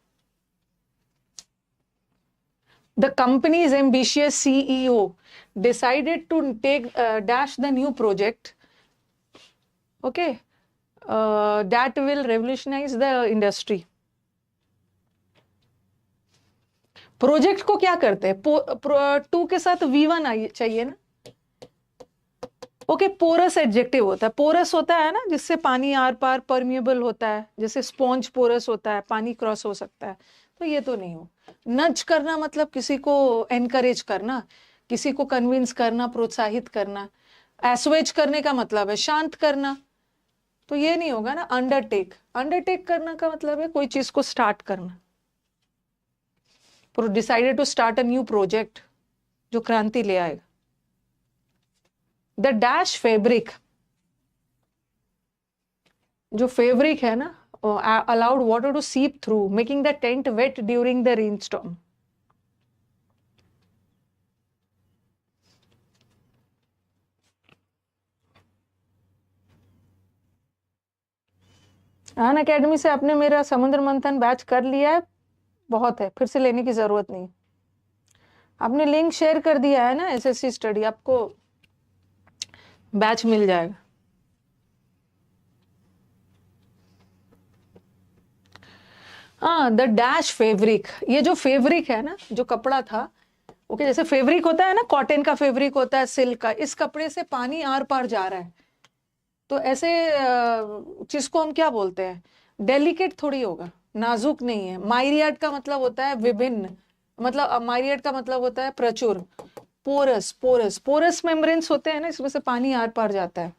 The company's ambitious CEO decided to take dash the new project, okay, that will revolutionize the industry. Project को क्या करते हैं, टू के साथ V1 आई चाहिए ना, ओके। पोरस एडजेक्टिव होता है, पोरस होता है ना जिससे पानी आर पार, परमिएबल होता है, जैसे स्पॉन्ज पोरस होता है, पानी क्रॉस हो सकता है, तो ये तो नहीं हो। नच करना मतलब किसी को एनकरेज करना, किसी को कन्विंस करना, प्रोत्साहित करना। एसवेज करने का मतलब है शांत करना, तो ये नहीं होगा ना। अंडरटेक, अंडरटेक करना का मतलब है कोई चीज को स्टार्ट करना। Decided to start a new project, जो क्रांति ले आएगा। द डैश फैब्रिक, जो फैब्रिक है ना, allowed water to seep through, making the tent wet during the rainstorm. Unacademy से आपने मेरा समुद्र मंथन बैच कर लिया है, बहुत है, फिर से लेने की जरूरत नहीं। आपने लिंक शेयर कर दिया है ना, एसएससी स्टडी, आपको बैच मिल जाएगा। हाँ, द डैश फैब्रिक, ये जो फैब्रिक है ना, जो कपड़ा था, ओके, जैसे फैब्रिक होता है ना, कॉटन का फैब्रिक होता है, सिल्क का, इस कपड़े से पानी आर पार जा रहा है, तो ऐसे चीज को हम क्या बोलते हैं, डेलिकेट थोड़ी होगा, नाजुक नहीं है। माइरियाट का मतलब होता है विभिन्न, मतलब माइरियाट का मतलब होता है प्रचुर। पोरस, पोरस, पोरस मेम्ब्रेन्स होते हैं ना, इसमें से पानी आर पार जाता है।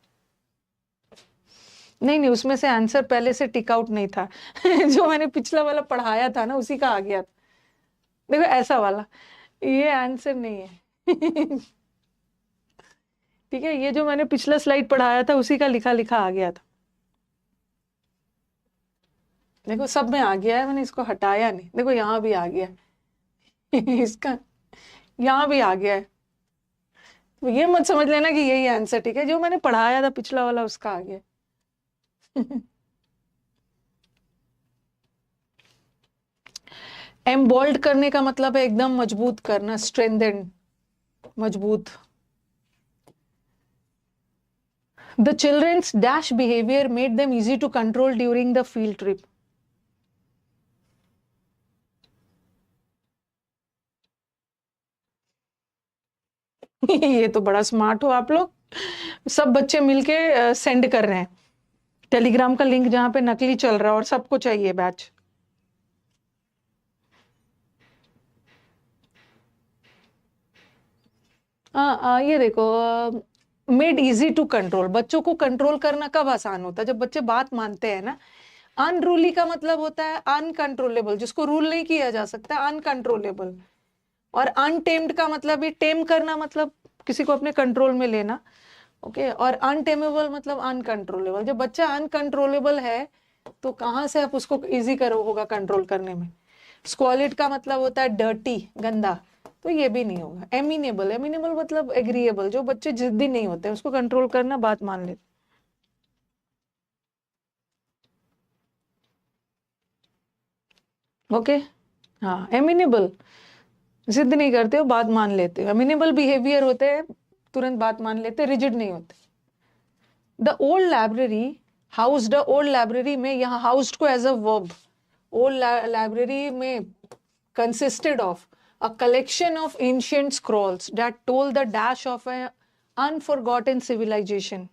नहीं नहीं, उसमें से आंसर पहले से टिक आउट नहीं था जो मैंने पिछला वाला पढ़ाया था ना, उसी का आ गया था। देखो ऐसा वाला, ये आंसर नहीं है ठीक है, ये जो मैंने पिछला स्लाइड पढ़ाया था उसी का लिखा लिखा आ गया था। देखो सब में आ गया है, मैंने इसको हटाया नहीं, देखो यहाँ भी आ गया इसका यहाँ भी आ गया है, तो ये मत समझ लेना कि यही आंसर, ठीक है, जो मैंने पढ़ाया था पिछला वाला उसका आ गया एम्बोल्ड करने का मतलब है एकदम मजबूत करना, स्ट्रेंथेन, मजबूत। The children's dash behavior made them easy to control during the field trip. ये तो बड़ा स्मार्ट हो आप लोग, सब बच्चे मिलके सेंड कर रहे हैं टेलीग्राम का लिंक, जहां पे नकली चल रहा है और सबको चाहिए बैच। ये देखो, मेड इजी टू कंट्रोल, बच्चों को कंट्रोल करना कब आसान होता है, जब बच्चे बात मानते हैं ना। अनरूली का मतलब होता है अनकंट्रोलेबल, जिसको रूल नहीं किया जा सकता, अनकंट्रोलेबल। और अनटेम्ड का मतलब भी, टेम करना मतलब किसी को अपने कंट्रोल में लेना, ओके। और अनटेमेबल मतलब अनकंट्रोलेबल। जब बच्चा अनकंट्रोलेबल है तो कहाँ से आप उसको इजी करो होगा कंट्रोल करने में। स्क्वालिड का मतलब होता है डर्टी, गंदा, तो ये भी नहीं होगा। एमिनेबल, एमिनेबल मतलब एग्रीएबल, जो बच्चे जिद्दी नहीं होते, उसको कंट्रोल करना, बात मान लेते। ओके, हाँ, एमिनेबल, जिद नहीं करते हो, बात मान लेते हो। एमिनेबल बिहेवियर होते हैं, तुरंत बात मान लेते, रिजिड नहीं होते। The old library housed, old library में, यहाँ हाउस्ड को as a verb, old library में consisted of a collection of ancient scrolls that told the dash of an unforgotten civilization.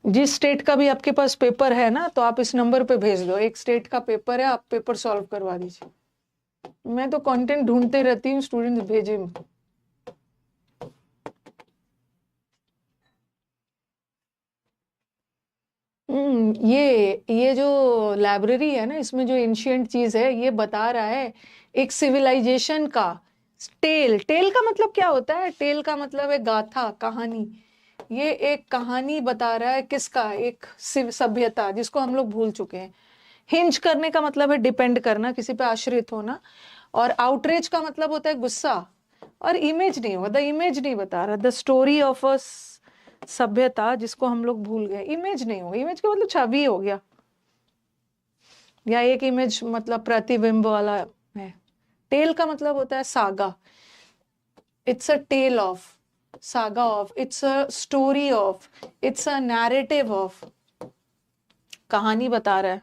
जिस स्टेट का भी आपके पास पेपर है ना, तो आप इस नंबर पे भेज दो, एक स्टेट का पेपर है, आप पेपर सॉल्व करवा दीजिए। मैं तो कंटेंट ढूंढते रहती हूँ, स्टूडेंट्स भेजे। ये जो लाइब्रेरी है ना, इसमें जो एंशिएंट चीज है, ये बता रहा है एक सिविलाइजेशन का। टेल, टेल का मतलब क्या होता है, टेल का मतलब है गाथा, कहानी। ये एक कहानी बता रहा है, किसका, एक सभ्यता जिसको हम लोग भूल चुके हैं। हिंज करने का मतलब है डिपेंड करना, किसी पे आश्रित होना, और आउटरेज का मतलब होता है गुस्सा। और इमेज नहीं होगा, द इमेज नहीं बता रहा, द स्टोरी ऑफ अ सभ्यता जिसको हम लोग भूल गए, इमेज नहीं होगा, इमेज का मतलब छवि हो गया, या एक इमेज मतलब प्रतिबिंब वाला है। टेल का मतलब होता है saga, it's a tale of, saga of, it's a story of, it's a narrative of, कहानी बता रहा है।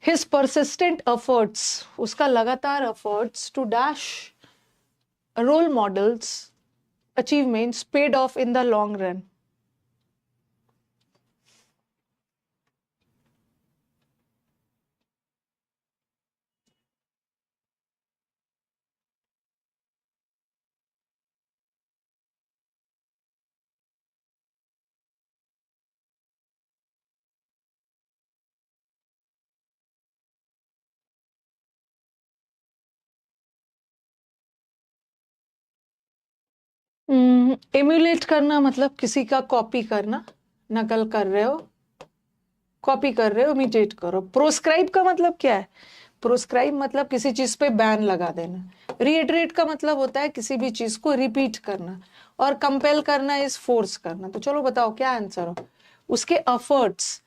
His persistent efforts, उसका लगातार efforts to dash role models achievements paid off in the long run. Emulate करना मतलब किसी का कॉपी करना, नकल कर रहे हो, कॉपी कर रहे हो, इमिटेट करो। प्रोस्क्राइब का मतलब क्या है? प्रोस्क्राइब मतलब किसी चीज पे बैन लगा देना। रीइटरेट का मतलब होता है किसी भी चीज को रिपीट करना, और कंपेल करना इज फोर्स करना। तो चलो बताओ क्या आंसर हो। उसके एफर्ट्स,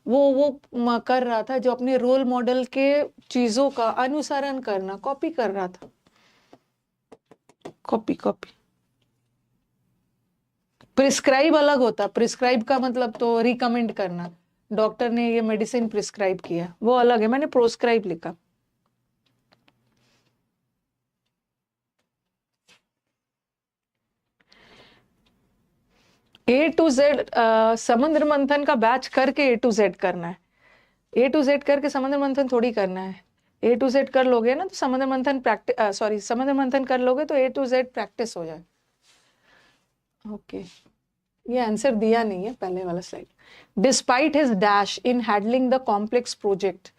वो कर रहा था जो अपने रोल मॉडल के चीजों का अनुसरण करना, कॉपी कर रहा था। Copy copy. प्रिस्क्राइब अलग होता, प्रिस्क्राइब का मतलब तो रिकमेंड करना, डॉक्टर ने ये मेडिसिन प्रिस्क्राइब किया, वो अलग है, मैंने प्रोस्क्राइब लिखा। ए टू जेड समुद्र मंथन का बैच करके ए टू जेड करना है। ए टू जेड करके समुद्र मंथन थोड़ी करना है। ए टू जेड कर लोगे ना तो समुद्र मंथन प्रैक्टिस, सॉरी समुद्र मंथन कर लोगे तो ए टू जेड प्रैक्टिस हो जाए। ओके, ये आंसर दिया नहीं है पहले वाला slide. Despite his dash in handling the complex project,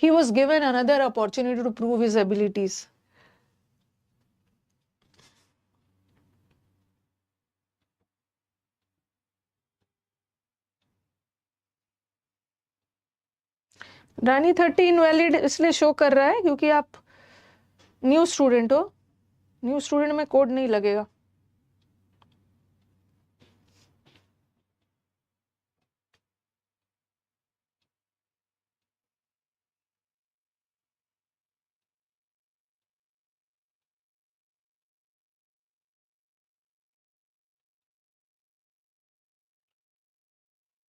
he was given another opportunity to prove his abilities. Rani 30 invalid इसलिए शो कर रहा है क्योंकि आप न्यू स्टूडेंट हो, न्यू स्टूडेंट में कोड नहीं लगेगा।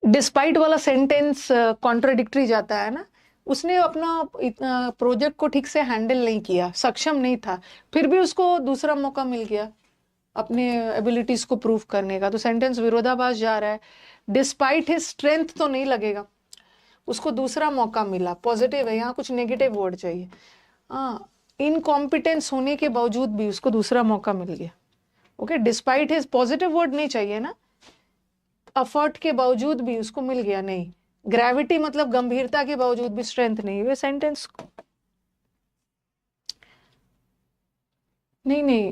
डिस्पाइट वाला सेंटेंस कॉन्ट्राडिक्टरी जाता है ना, उसने अपना प्रोजेक्ट को ठीक से हैंडल नहीं किया, सक्षम नहीं था, फिर भी उसको दूसरा मौका मिल गया अपने एबिलिटीज को प्रूव करने का, तो सेंटेंस विरोधाभास जा रहा है। डिस्पाइट हिज स्ट्रेंथ तो नहीं लगेगा, उसको दूसरा मौका मिला, पॉजिटिव है, यहाँ कुछ नेगेटिव वर्ड चाहिए। हाँ, इनकॉम्पिटेंस होने के बावजूद भी उसको दूसरा मौका मिल गया। Okay, despite his, positive word नहीं चाहिए ना, एफर्ट के बावजूद भी उसको मिल गया। नहीं, ग्रेविटी मतलब गंभीरता के बावजूद भी स्ट्रेंथ नहीं, वे सेंटेंस नहीं नहीं,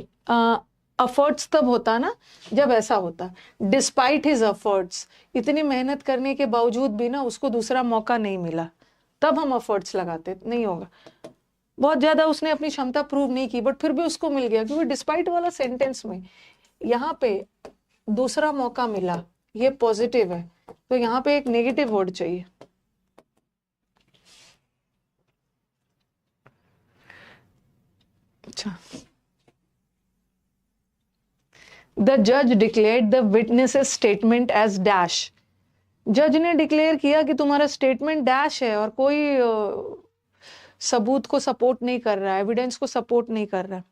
एफर्ट्स तब होता ना जब ऐसा होता, डिस्पाइट हिज एफर्ट्स, इतनी मेहनत करने के बावजूद भी ना उसको दूसरा मौका नहीं मिला, तब हम एफर्ट्स लगाते, नहीं होगा। बहुत ज्यादा उसने अपनी क्षमता प्रूव नहीं की बट फिर भी उसको मिल गया, क्योंकि डिस्पाइट वाला सेंटेंस में यहाँ पे दूसरा मौका मिला, ये पॉजिटिव है, तो यहाँ पे एक नेगेटिव वर्ड चाहिए। अच्छा, द जज declared the witnesses statement as dash, जज ने डिक्लेयर किया कि तुम्हारा स्टेटमेंट डैश है और कोई सबूत को सपोर्ट नहीं कर रहा है, एविडेंस को सपोर्ट नहीं कर रहा है।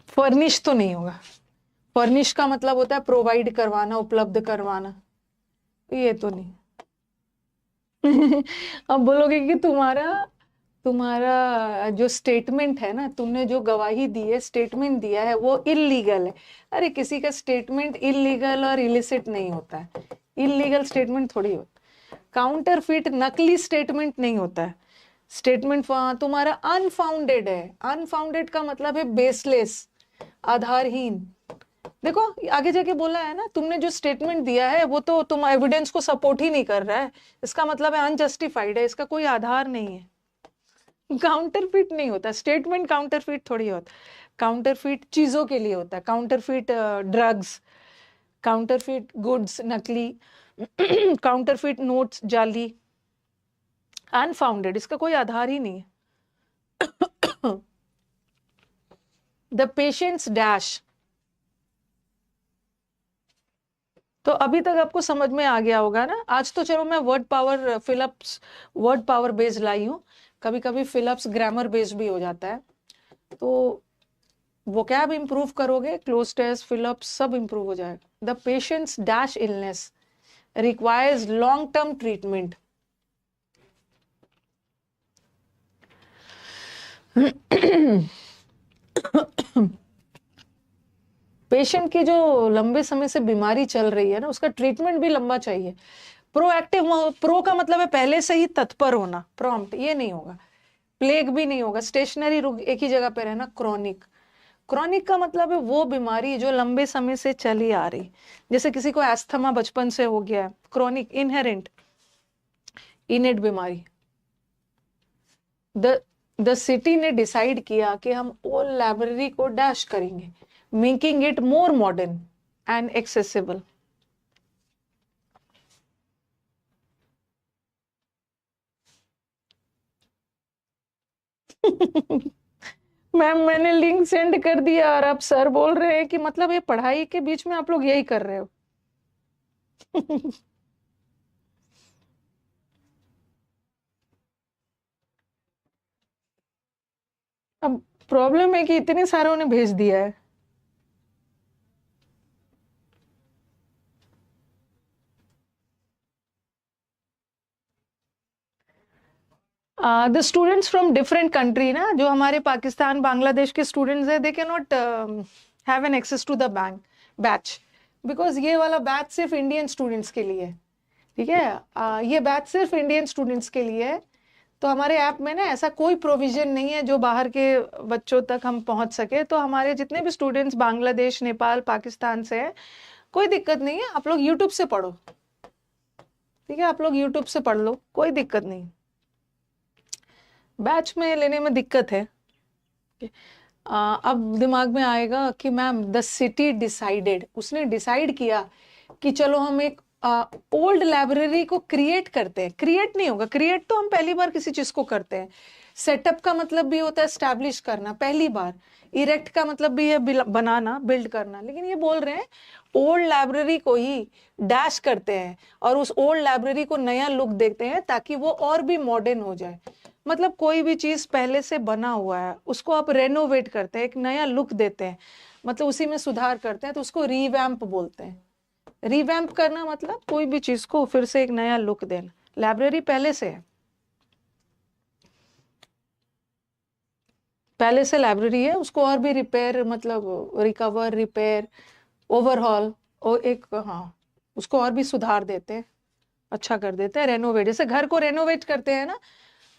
फर्निश तो नहीं होगा, फर्निश का मतलब होता है प्रोवाइड करवाना, उपलब्ध करवाना, ये तो नहीं। अब बोलोगे कि तुम्हारा तुम्हारा जो स्टेटमेंट है ना, तुमने जो गवाही दी है, स्टेटमेंट दिया है, वो इलीगल है। अरे किसी का स्टेटमेंट इलीगल और इलिसिट नहीं होता है, इलीगल स्टेटमेंट थोड़ी होता है। काउंटरफिट, नकली स्टेटमेंट नहीं होता है, स्टेटमेंट तुम्हारा अनफाउंडेड है। अनफाउंडेड का मतलब है बेसलेस, आधारहीन। देखो आगे जाके बोला है ना, तुमने जो स्टेटमेंट दिया है वो तो तुम एविडेंस को सपोर्ट ही नहीं कर रहा है, इसका मतलब है अनजस्टिफाइड है, इसका कोई आधार नहीं है। काउंटरफिट नहीं होता स्टेटमेंट, काउंटरफिट थोड़ी होता। काउंटरफिट चीजों के लिए होता है, काउंटरफिट ड्रग्स, काउंटरफिट गुड्स नकली, काउंटरफिट नोट्स जाली। अनफाउंडेड, इसका कोई आधार ही नहीं है। द पेशेंट्स डैश, तो अभी तक आपको समझ में आ गया होगा ना। आज तो चलो मैं word power fill ups word power based लाई हूँ, कभी कभी फिलअप्स ग्रामर बेस्ड भी हो जाता है, तो वोकैब इंप्रूव करोगे, क्लोज टेस्ट फिलअप्स सब इंप्रूव हो जाएगा। The patients dash illness requires long term treatment. Patient की जो लंबे समय से बीमारी चल रही है ना, उसका ट्रीटमेंट भी लंबा चाहिए। प्रोएक्टिव, प्रो का मतलब है पहले से ही तत्पर होना, प्रॉम्प्ट ये नहीं होगा। प्लेग भी नहीं होगा, स्टेशनरी एक ही जगह पे रहना। क्रॉनिक, क्रॉनिक का मतलब है वो बीमारी जो लंबे समय से चली आ रही, जैसे किसी को एस्थमा बचपन से हो गया है, क्रॉनिक इनहेरेंट इनेट बीमारी। द सिटी ने डिसाइड किया कि हम ओल्ड लाइब्रेरी को डैश करेंगे, making it more modern and accessible. Ma'am मैंने लिंक सेंड कर दिया और अब सर बोल रहे हैं कि मतलब ये पढ़ाई के बीच में आप लोग यही कर रहे हो। अब प्रॉब्लम है कि इतने सारों ने भेज दिया है। The students from different country ना, जो हमारे पाकिस्तान बांग्लादेश के स्टूडेंट्स है, they can not have an access to the bank batch, because ये वाला बैच सिर्फ इंडियन स्टूडेंट्स के लिए है। ठीक है, ये बैच सिर्फ इंडियन स्टूडेंट्स के लिए है। तो हमारे ऐप में ना ऐसा कोई प्रोविजन नहीं है जो बाहर के बच्चों तक हम पहुंच सके। तो हमारे जितने भी स्टूडेंट्स बांग्लादेश, नेपाल, पाकिस्तान से हैं, कोई दिक्कत नहीं है, आप लोग यूट्यूब से पढ़ो। ठीक है, आप लोग यूट्यूब से पढ़ लो, कोई दिक्कत नहीं। बैच में लेने में दिक्कत है। अब दिमाग में आएगा कि मैम द सिटी डिसाइडेड, उसने डिसाइड किया कि चलो हम एक ओल्ड लाइब्रेरी को क्रिएट करते हैं। क्रिएट नहीं होगा, क्रिएट तो हम पहली बार किसी चीज को करते हैं। सेटअप का मतलब भी होता है स्टैब्लिश करना पहली बार। इरेक्ट का मतलब भी है बनाना, बिल्ड करना। लेकिन ये बोल रहे हैं ओल्ड लाइब्रेरी को ही डैश करते हैं और उस ओल्ड लाइब्रेरी को नया लुक देते हैं ताकि वो और भी मॉडर्न हो जाए। मतलब कोई भी चीज पहले से बना हुआ है उसको आप रेनोवेट करते हैं, एक नया लुक देते हैं, मतलब उसी में सुधार करते हैं, तो उसको रीवैम्प बोलते हैं। रिवैम्प करना मतलब कोई भी चीज को फिर से एक नया लुक देना। लाइब्रेरी पहले से है, पहले से लाइब्रेरी है, उसको और भी रिपेयर, मतलब रिकवर, रिपेयर, ओवरहॉल और एक, हाँ, उसको और भी सुधार देते हैं, अच्छा कर देते हैं, रेनोवेट। जैसे घर को रेनोवेट करते हैं ना,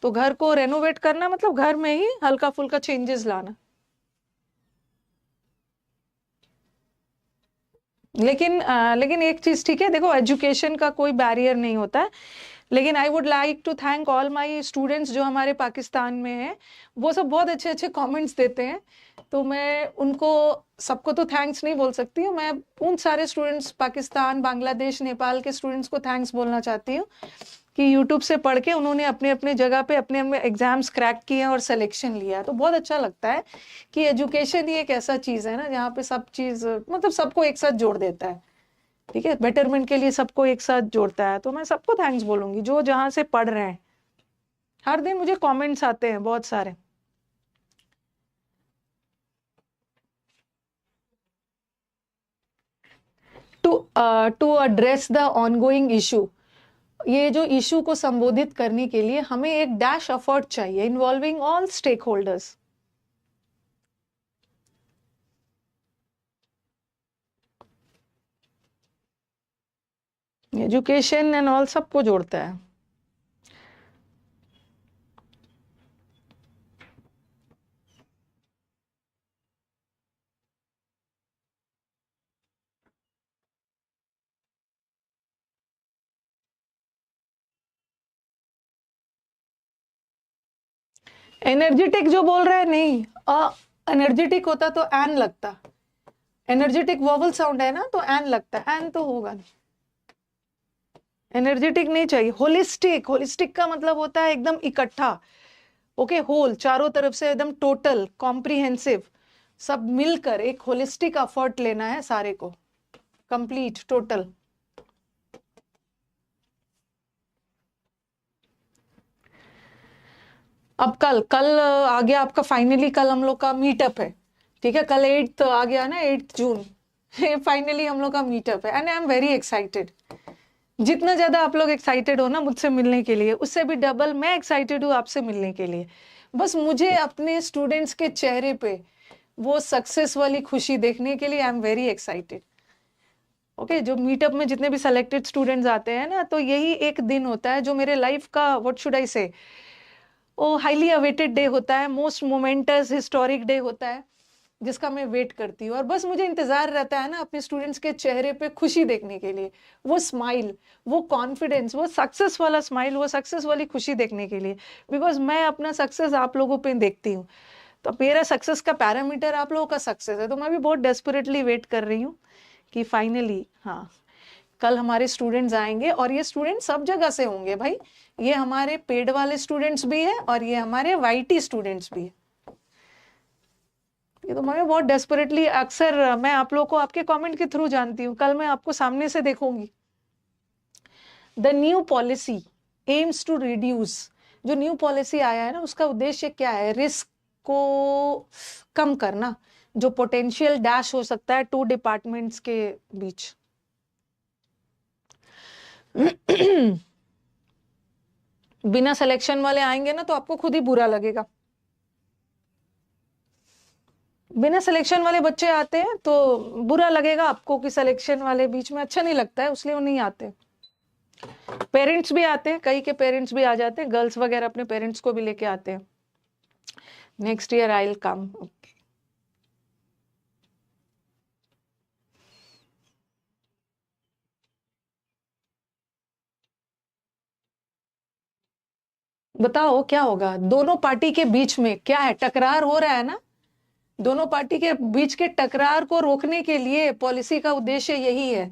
तो घर को रेनोवेट करना मतलब घर में ही हल्का फुल्का चेंजेस लाना। लेकिन एक चीज ठीक है, देखो एजुकेशन का कोई बैरियर नहीं होता है। लेकिन I would like to thank all my students जो हमारे पाकिस्तान में हैं, वो सब बहुत अच्छे अच्छे कमेंट्स देते हैं। तो मैं उनको सबको तो थैंक्स नहीं बोल सकती हूँ, मैं उन सारे स्टूडेंट्स पाकिस्तान, बांग्लादेश, नेपाल के स्टूडेंट्स को थैंक्स बोलना चाहती हूँ कि यूट्यूब से पढ़ के उन्होंने अपने अपने जगह पे अपने अपने एग्जाम्स क्रैक किए और सिलेक्शन लिया। तो बहुत अच्छा लगता है कि एजुकेशन ही एक ऐसा चीज है ना जहाँ पे सब चीज मतलब सबको एक साथ जोड़ देता है। ठीक है, बेटरमेंट के लिए सबको एक साथ जोड़ता है। तो मैं सबको थैंक्स बोलूंगी जो जहां से पढ़ रहे हैं। हर दिन मुझे कमेंट्स आते हैं बहुत सारे। To to address the ongoing issue, ये जो इशू को संबोधित करने के लिए हमें एक डैश एफर्ट चाहिए involving all stakeholders. Education and all सबको जोड़ता है। एनर्जेटिक जो बोल रहा है, नहीं, एनर्जेटिक होता तो एन लगता, एनर्जेटिक वोवल साउंड है ना, तो एन लगता है, एन तो होगा नहीं, एनर्जेटिक नहीं चाहिए। होलिस्टिक, होलिस्टिक का मतलब होता है एकदम इकट्ठा, ओके, होल, चारों तरफ से एकदम टोटल, कॉम्प्रिहेंसिव, सब मिलकर एक होलिस्टिक एफर्ट लेना है सारे को, कंप्लीट, टोटल। अब कल कल आ गया आपका फाइनली, कल हम लोग का मीटअप है, ठीक है, कल 8th आ गया ना, 8 जून फाइनली हम लोग का मीटअप है, and I am very excited. जितना ज्यादा आप लोग एक्साइटेड हो ना मुझसे मिलने के लिए, उससे भी डबल मैं एक्साइटेड हूँ आपसे मिलने के लिए। बस मुझे अपने स्टूडेंट्स के चेहरे पे वो सक्सेस वाली खुशी देखने के लिए I am very excited. Okay, जो मीटअप में जितने भी सेलेक्टेड स्टूडेंट्स आते हैं ना, तो यही एक दिन होता है जो मेरे लाइफ का, व्हाट शुड आई से, वो हाईली अवेटेड डे होता है, मोस्ट मोमेंटस हिस्टोरिक डे होता है, जिसका मैं वेट करती हूँ। और बस मुझे इंतजार रहता है ना अपने स्टूडेंट्स के चेहरे पे खुशी देखने के लिए, वो स्माइल, वो कॉन्फिडेंस, वो सक्सेस वाला स्माइल, वो सक्सेस वाली खुशी देखने के लिए, बिकॉज मैं अपना सक्सेस आप लोगों पे देखती हूँ। तो मेरा सक्सेस का पैरामीटर आप लोगों का सक्सेस है, तो मैं भी बहुत डेस्परेटली वेट कर रही हूँ कि फाइनली, हाँ, कल हमारे स्टूडेंट्स आएंगे, और ये स्टूडेंट सब जगह से होंगे भाई, ये हमारे पेड वाले स्टूडेंट्स भी है और ये हमारे वाईटी स्टूडेंट्स भी है। ये तो मैं बहुत डेस्परेटली, अक्सर मैं आप लोगों को आपके कमेंट के थ्रू जानती हूँ, कल मैं आपको सामने से देखूंगी। The new policy aims to reduce, जो न्यू पॉलिसी आया है ना, उसका उद्देश्य क्या है, रिस्क को कम करना, जो पोटेंशियल डैश हो सकता है 2 डिपार्टमेंट्स के बीच। बिना सिलेक्शन वाले आएंगे ना तो आपको खुद ही बुरा लगेगा। बिना सिलेक्शन वाले बच्चे आते हैं तो बुरा लगेगा आपको कि सिलेक्शन वाले बीच में अच्छा नहीं लगता है, इसलिए वो नहीं आते। पेरेंट्स भी आते हैं, कई के पेरेंट्स भी आ जाते हैं, गर्ल्स वगैरह अपने पेरेंट्स को भी लेके आते हैं। Next year I will come. बताओ क्या होगा, दोनों पार्टी के बीच में क्या है, टकरार हो रहा है ना, दोनों पार्टी के बीच के टकरार को रोकने के लिए पॉलिसी का उद्देश्य यही है,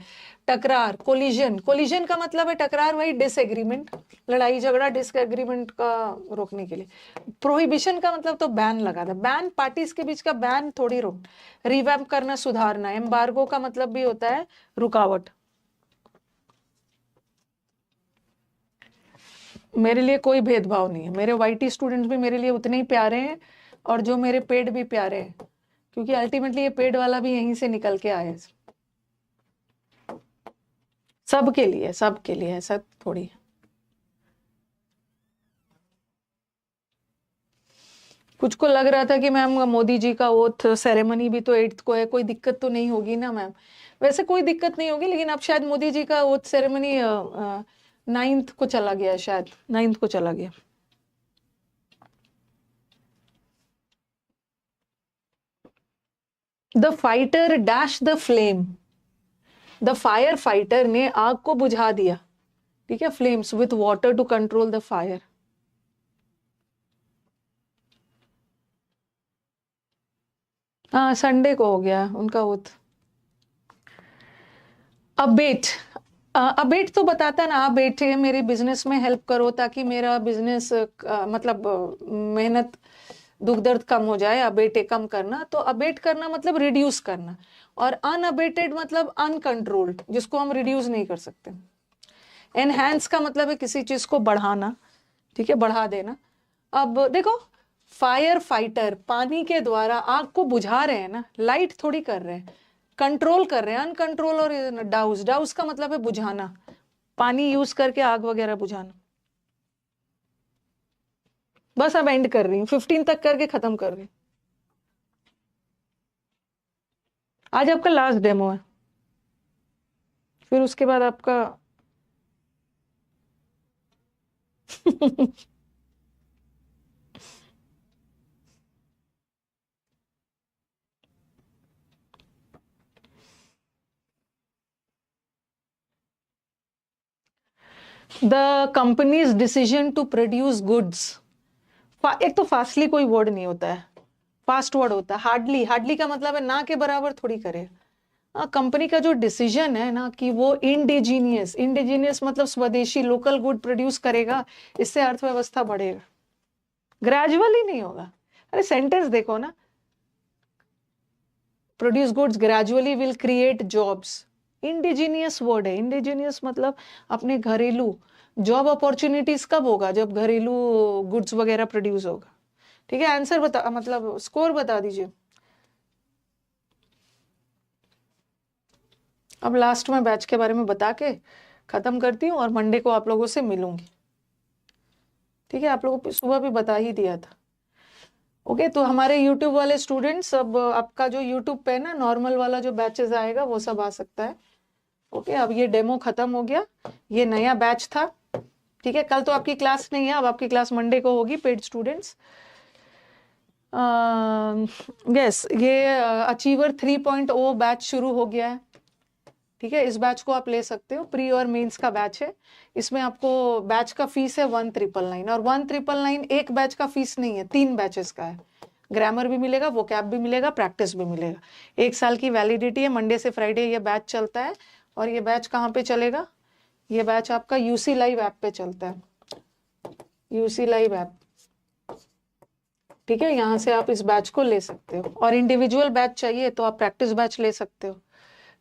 टकरार, कोलिजन। कोलिजन का मतलब है टकरार, वही डिसएग्रीमेंट, लड़ाई झगड़ा, डिसएग्रीमेंट का रोकने के लिए। प्रोहिबिशन का मतलब तो बैन लगा था, बैन पार्टीज के बीच का बैन थोड़ी रोक, रिवैम्प करना, सुधारना। एम्बार्गो का मतलब भी होता है रुकावट। मेरे लिए कोई भेदभाव नहीं है, मेरे वाईटी स्टूडेंट्स भी मेरे लिए उतने ही प्यारे हैं, और जो मेरे पेड भी प्यारे हैं, क्योंकि अल्टीमेटली ये पेड वाला भी यहीं से निकल के आए। सबके लिए, सबके लिए, ऐसा थोड़ी है। कुछ को लग रहा था कि मैम मोदी जी का ओथ सेरेमनी भी तो 8th को है, कोई दिक्कत तो नहीं होगी ना मैम। वैसे कोई दिक्कत नहीं होगी, लेकिन अब शायद मोदी जी का ओथ सेरेमनी 9th को चला गया, शायद 9th को चला गया। The fighter dash the flame, the fire fighter ने आग को बुझा दिया, ठीक है, flames with water to control the fire. हाँ, संडे को हो गया उनका ओथ। अबेट, अबेट तो बताता है ना, आप बैठे मेरे बिजनेस में हेल्प करो ताकि मेरा बिजनेस मतलब मेहनत, दुख दर्द कम हो जाए, अबेटे कम करना, तो अबेट करना मतलब रिड्यूस करना, और अनअबेटेड मतलब अनकंट्रोल्ड, जिसको हम रिड्यूस नहीं कर सकते। एनहांस का मतलब है किसी चीज को बढ़ाना, ठीक है, बढ़ा देना। अब देखो, फायर फाइटर पानी के द्वारा आग को बुझा रहे हैं ना, लाइट थोड़ी कर रहे हैं, कंट्रोल कर रहे हैं, अनकंट्रोल। और डाउस, डाउस का मतलब है बुझाना, पानी यूज करके आग वगैरह बुझाना। बस अब एंड कर रही हूँ, 15 तक करके खत्म कर रही हूँ। आज आपका लास्ट डेमो है, फिर उसके बाद आपका the company's decision to produce goods एक तो फास्टली कोई वर्ड नहीं होता है, फास्ट वर्ड होता है हार्डली। हार्डली का मतलब है ना के बराबर थोड़ी करे। कंपनी का जो डिसीजन है ना कि वो इंडिजीनियस, इंडिजीनियस मतलब स्वदेशी, लोकल गुड प्रोड्यूस करेगा, इससे अर्थव्यवस्था बढ़ेगा, ग्रेजुअली नहीं होगा। अरे सेंटेंस देखो ना, produce goods gradually will create jobs, indigenous word है। इंडिजीनियस मतलब अपने घरेलू। जॉब अपॉर्चुनिटीज कब होगा, जब घरेलू गुड्स वगैरह प्रोड्यूस होगा। ठीक है, आंसर बता, मतलब स्कोर बता दीजिए। अब लास्ट में बैच के बारे में बता के खत्म करती हूँ और मंडे को आप लोगों से मिलूंगी। ठीक है, आप लोगों को सुबह भी बता ही दिया था। ओके, तो हमारे यूट्यूब वाले स्टूडेंट्स, अब आपका जो यूट्यूब पे ना नॉर्मल वाला जो बैचेस आएगा वो सब आ सकता है। ओके, अब ये डेमो खत्म हो गया, ये नया बैच था। ठीक है, कल तो आपकी क्लास नहीं है, अब आपकी क्लास मंडे को होगी, पेड स्टूडेंट्स। यस, ये अचीवर 3.0 बैच शुरू हो गया है। ठीक है, इस बैच को आप ले सकते हो, प्री और मेंस का बैच है। इसमें आपको बैच का फीस है 1999, और 1999 एक बैच का फीस नहीं है, 3 बैचेस का है। ग्रामर भी मिलेगा, वोकैब भी मिलेगा, प्रैक्टिस भी मिलेगा। 1 साल की वैलिडिटी है, मंडे से फ्राइडे ये बैच चलता है। और ये बैच कहाँ पे चलेगा, ये बैच आपका यूसी लाइव ऐप पे चलता है, यूसी लाइव ऐप। ठीक है, यहाँ से आप इस बैच को ले सकते हो, और इंडिविजुअल बैच चाहिए तो आप प्रैक्टिस बैच ले सकते हो।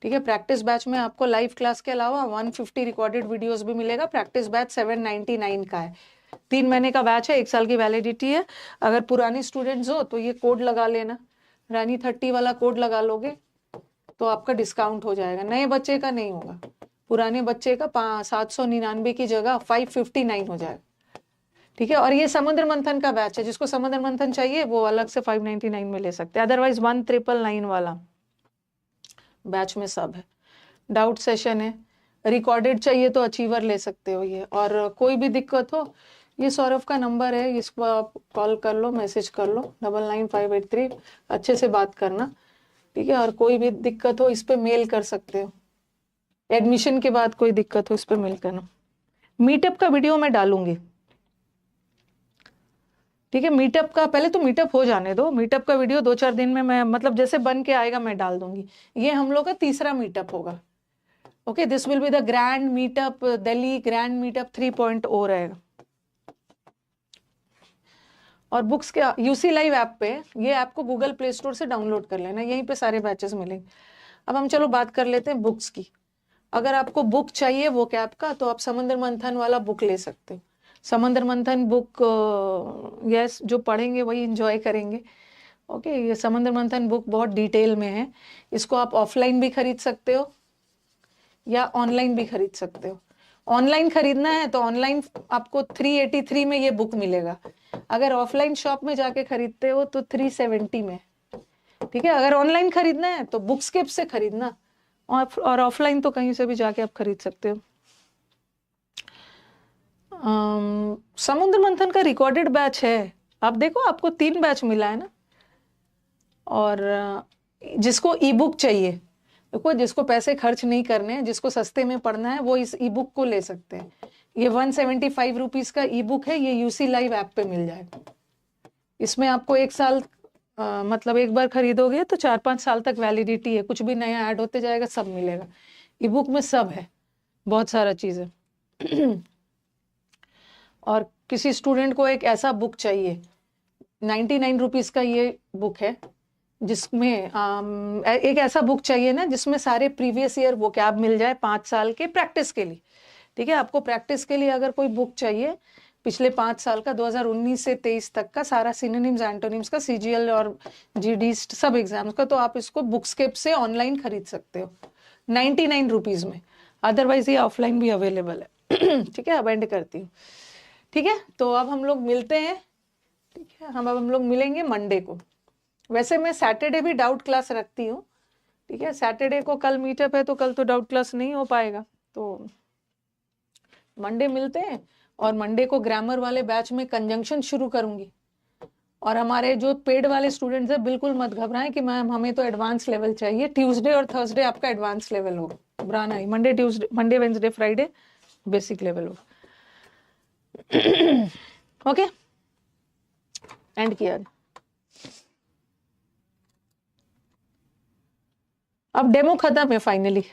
ठीक है, प्रैक्टिस बैच में आपको लाइव क्लास के अलावा 150 रिकॉर्डेड वीडियोस भी मिलेगा। प्रैक्टिस बैच 799 का है, 3 महीने का बैच है, 1 साल की वैलिडिटी है। अगर पुराने स्टूडेंट्स हो तो ये कोड लगा लेना, रानी 30 वाला कोड लगा लोगे तो आपका डिस्काउंट हो जाएगा। नए बच्चे का नहीं होगा, पुराने बच्चे का 799 की जगह 559 हो जाएगा। ठीक है, और ये समुद्र मंथन का बैच है, जिसको समुद्र मंथन चाहिए वो अलग से 599 में ले सकते हैं, अदरवाइज 1999 वाला बैच में सब है। डाउट सेशन है, रिकॉर्डेड चाहिए तो अचीवर ले सकते हो ये। और कोई भी दिक्कत हो, ये सौरभ का नंबर है, इसको आप कॉल कर लो, मैसेज कर लो, 999583, अच्छे से बात करना। ठीक है, और कोई भी दिक्कत हो इस पे मेल कर सकते हो, एडमिशन के बाद कोई दिक्कत हो इस पे मेल करना। मीटअप का वीडियो मैं डालूंगी। ठीक है, मीटअप का पहले तो मीटअप हो जाने दो, मीटअप का वीडियो 2-4 दिन में मैं, मतलब जैसे बन के आएगा मैं डाल दूंगी। ये हम लोग का तीसरा मीटअप होगा। Okay, this will be the grand meetup, Delhi grand meetup 3.0 रहेगा। और बुक्स के यूसी लाइव ऐप पे, ये ऐप को गूगल प्ले स्टोर से डाउनलोड कर लेना, यहीं पे सारे बैचेस मिलेंगे। अब हम चलो बात कर लेते हैं बुक्स की। अगर आपको बुक चाहिए वो कैप का, तो आप समंदर मंथन वाला बुक ले सकते हो। समंदर मंथन बुक, यस, जो पढ़ेंगे वही एंजॉय करेंगे। ओके, ये समंदर मंथन बुक बहुत डिटेल में है। इसको आप ऑफलाइन भी खरीद सकते हो या ऑनलाइन भी खरीद सकते हो। ऑनलाइन खरीदना है तो ऑनलाइन आपको 383 में ये बुक मिलेगा। अगर ऑफलाइन शॉप में जाके खरीदते हो तो 370 में। ठीक है, अगर ऑनलाइन खरीदना है तो बुकस्केप से खरीदना, और ऑफलाइन तो कहीं से भी जाके आप खरीद सकते हो। समुद्र मंथन का रिकॉर्डेड बैच है, आप देखो आपको 3 बैच मिला है ना। और जिसको ई बुक चाहिए, देखो जिसको पैसे खर्च नहीं करने हैं, जिसको सस्ते में पढ़ना है, वो इस ई बुक को ले सकते हैं। ये 175 रुपीज का ई बुक है, ये यूसी लाइव ऐप पे मिल जाएगा। इसमें आपको 1 साल, मतलब एक बार खरीदोगे तो 4-5 साल तक वैलिडिटी है, कुछ भी नया ऐड होते जाएगा, सब मिलेगा। ई बुक में सब है, बहुत सारा चीज है। और किसी स्टूडेंट को एक ऐसा बुक चाहिए, 99 रुपीज का ये बुक है, जिसमें एक ऐसा बुक चाहिए ना जिसमें सारे प्रीवियस ईयर वोकैब मिल जाए 5 साल के प्रैक्टिस के लिए। ठीक है, आपको प्रैक्टिस के लिए अगर कोई बुक चाहिए पिछले 5 साल का, 2019 से 23 तक का सारा सिनोनिम्स एंटोनिम्स का, सीजीएल और जीडी सब एग्जाम्स का, तो आप इसको बुकस्केप से ऑनलाइन खरीद सकते हो 99 रुपीज में। अदरवाइज ये ऑफलाइन भी अवेलेबल है। ठीक है, अब एंड करती हूँ। ठीक है, तो अब हम लोग मिलते हैं। ठीक है, हम लोग मिलेंगे मंडे को। वैसे मैं सैटरडे भी डाउट क्लास रखती हूँ। ठीक है, सैटरडे को कल मीटअप है तो कल तो डाउट क्लास नहीं हो पाएगा, तो मंडे मिलते हैं। और मंडे को ग्रामर वाले बैच में कंजंक्शन शुरू करूंगी। और हमारे जो पेड वाले स्टूडेंट्स हैं, बिल्कुल मत घबराएं कि मैम हमें तो एडवांस लेवल चाहिए। ट्यूसडे और थर्सडे आपका एडवांस लेवल होगा, घबराना ही। Monday Wednesday Friday basic level होगा। ओके, एंड किया। अब डेमो खत्म है फाइनली।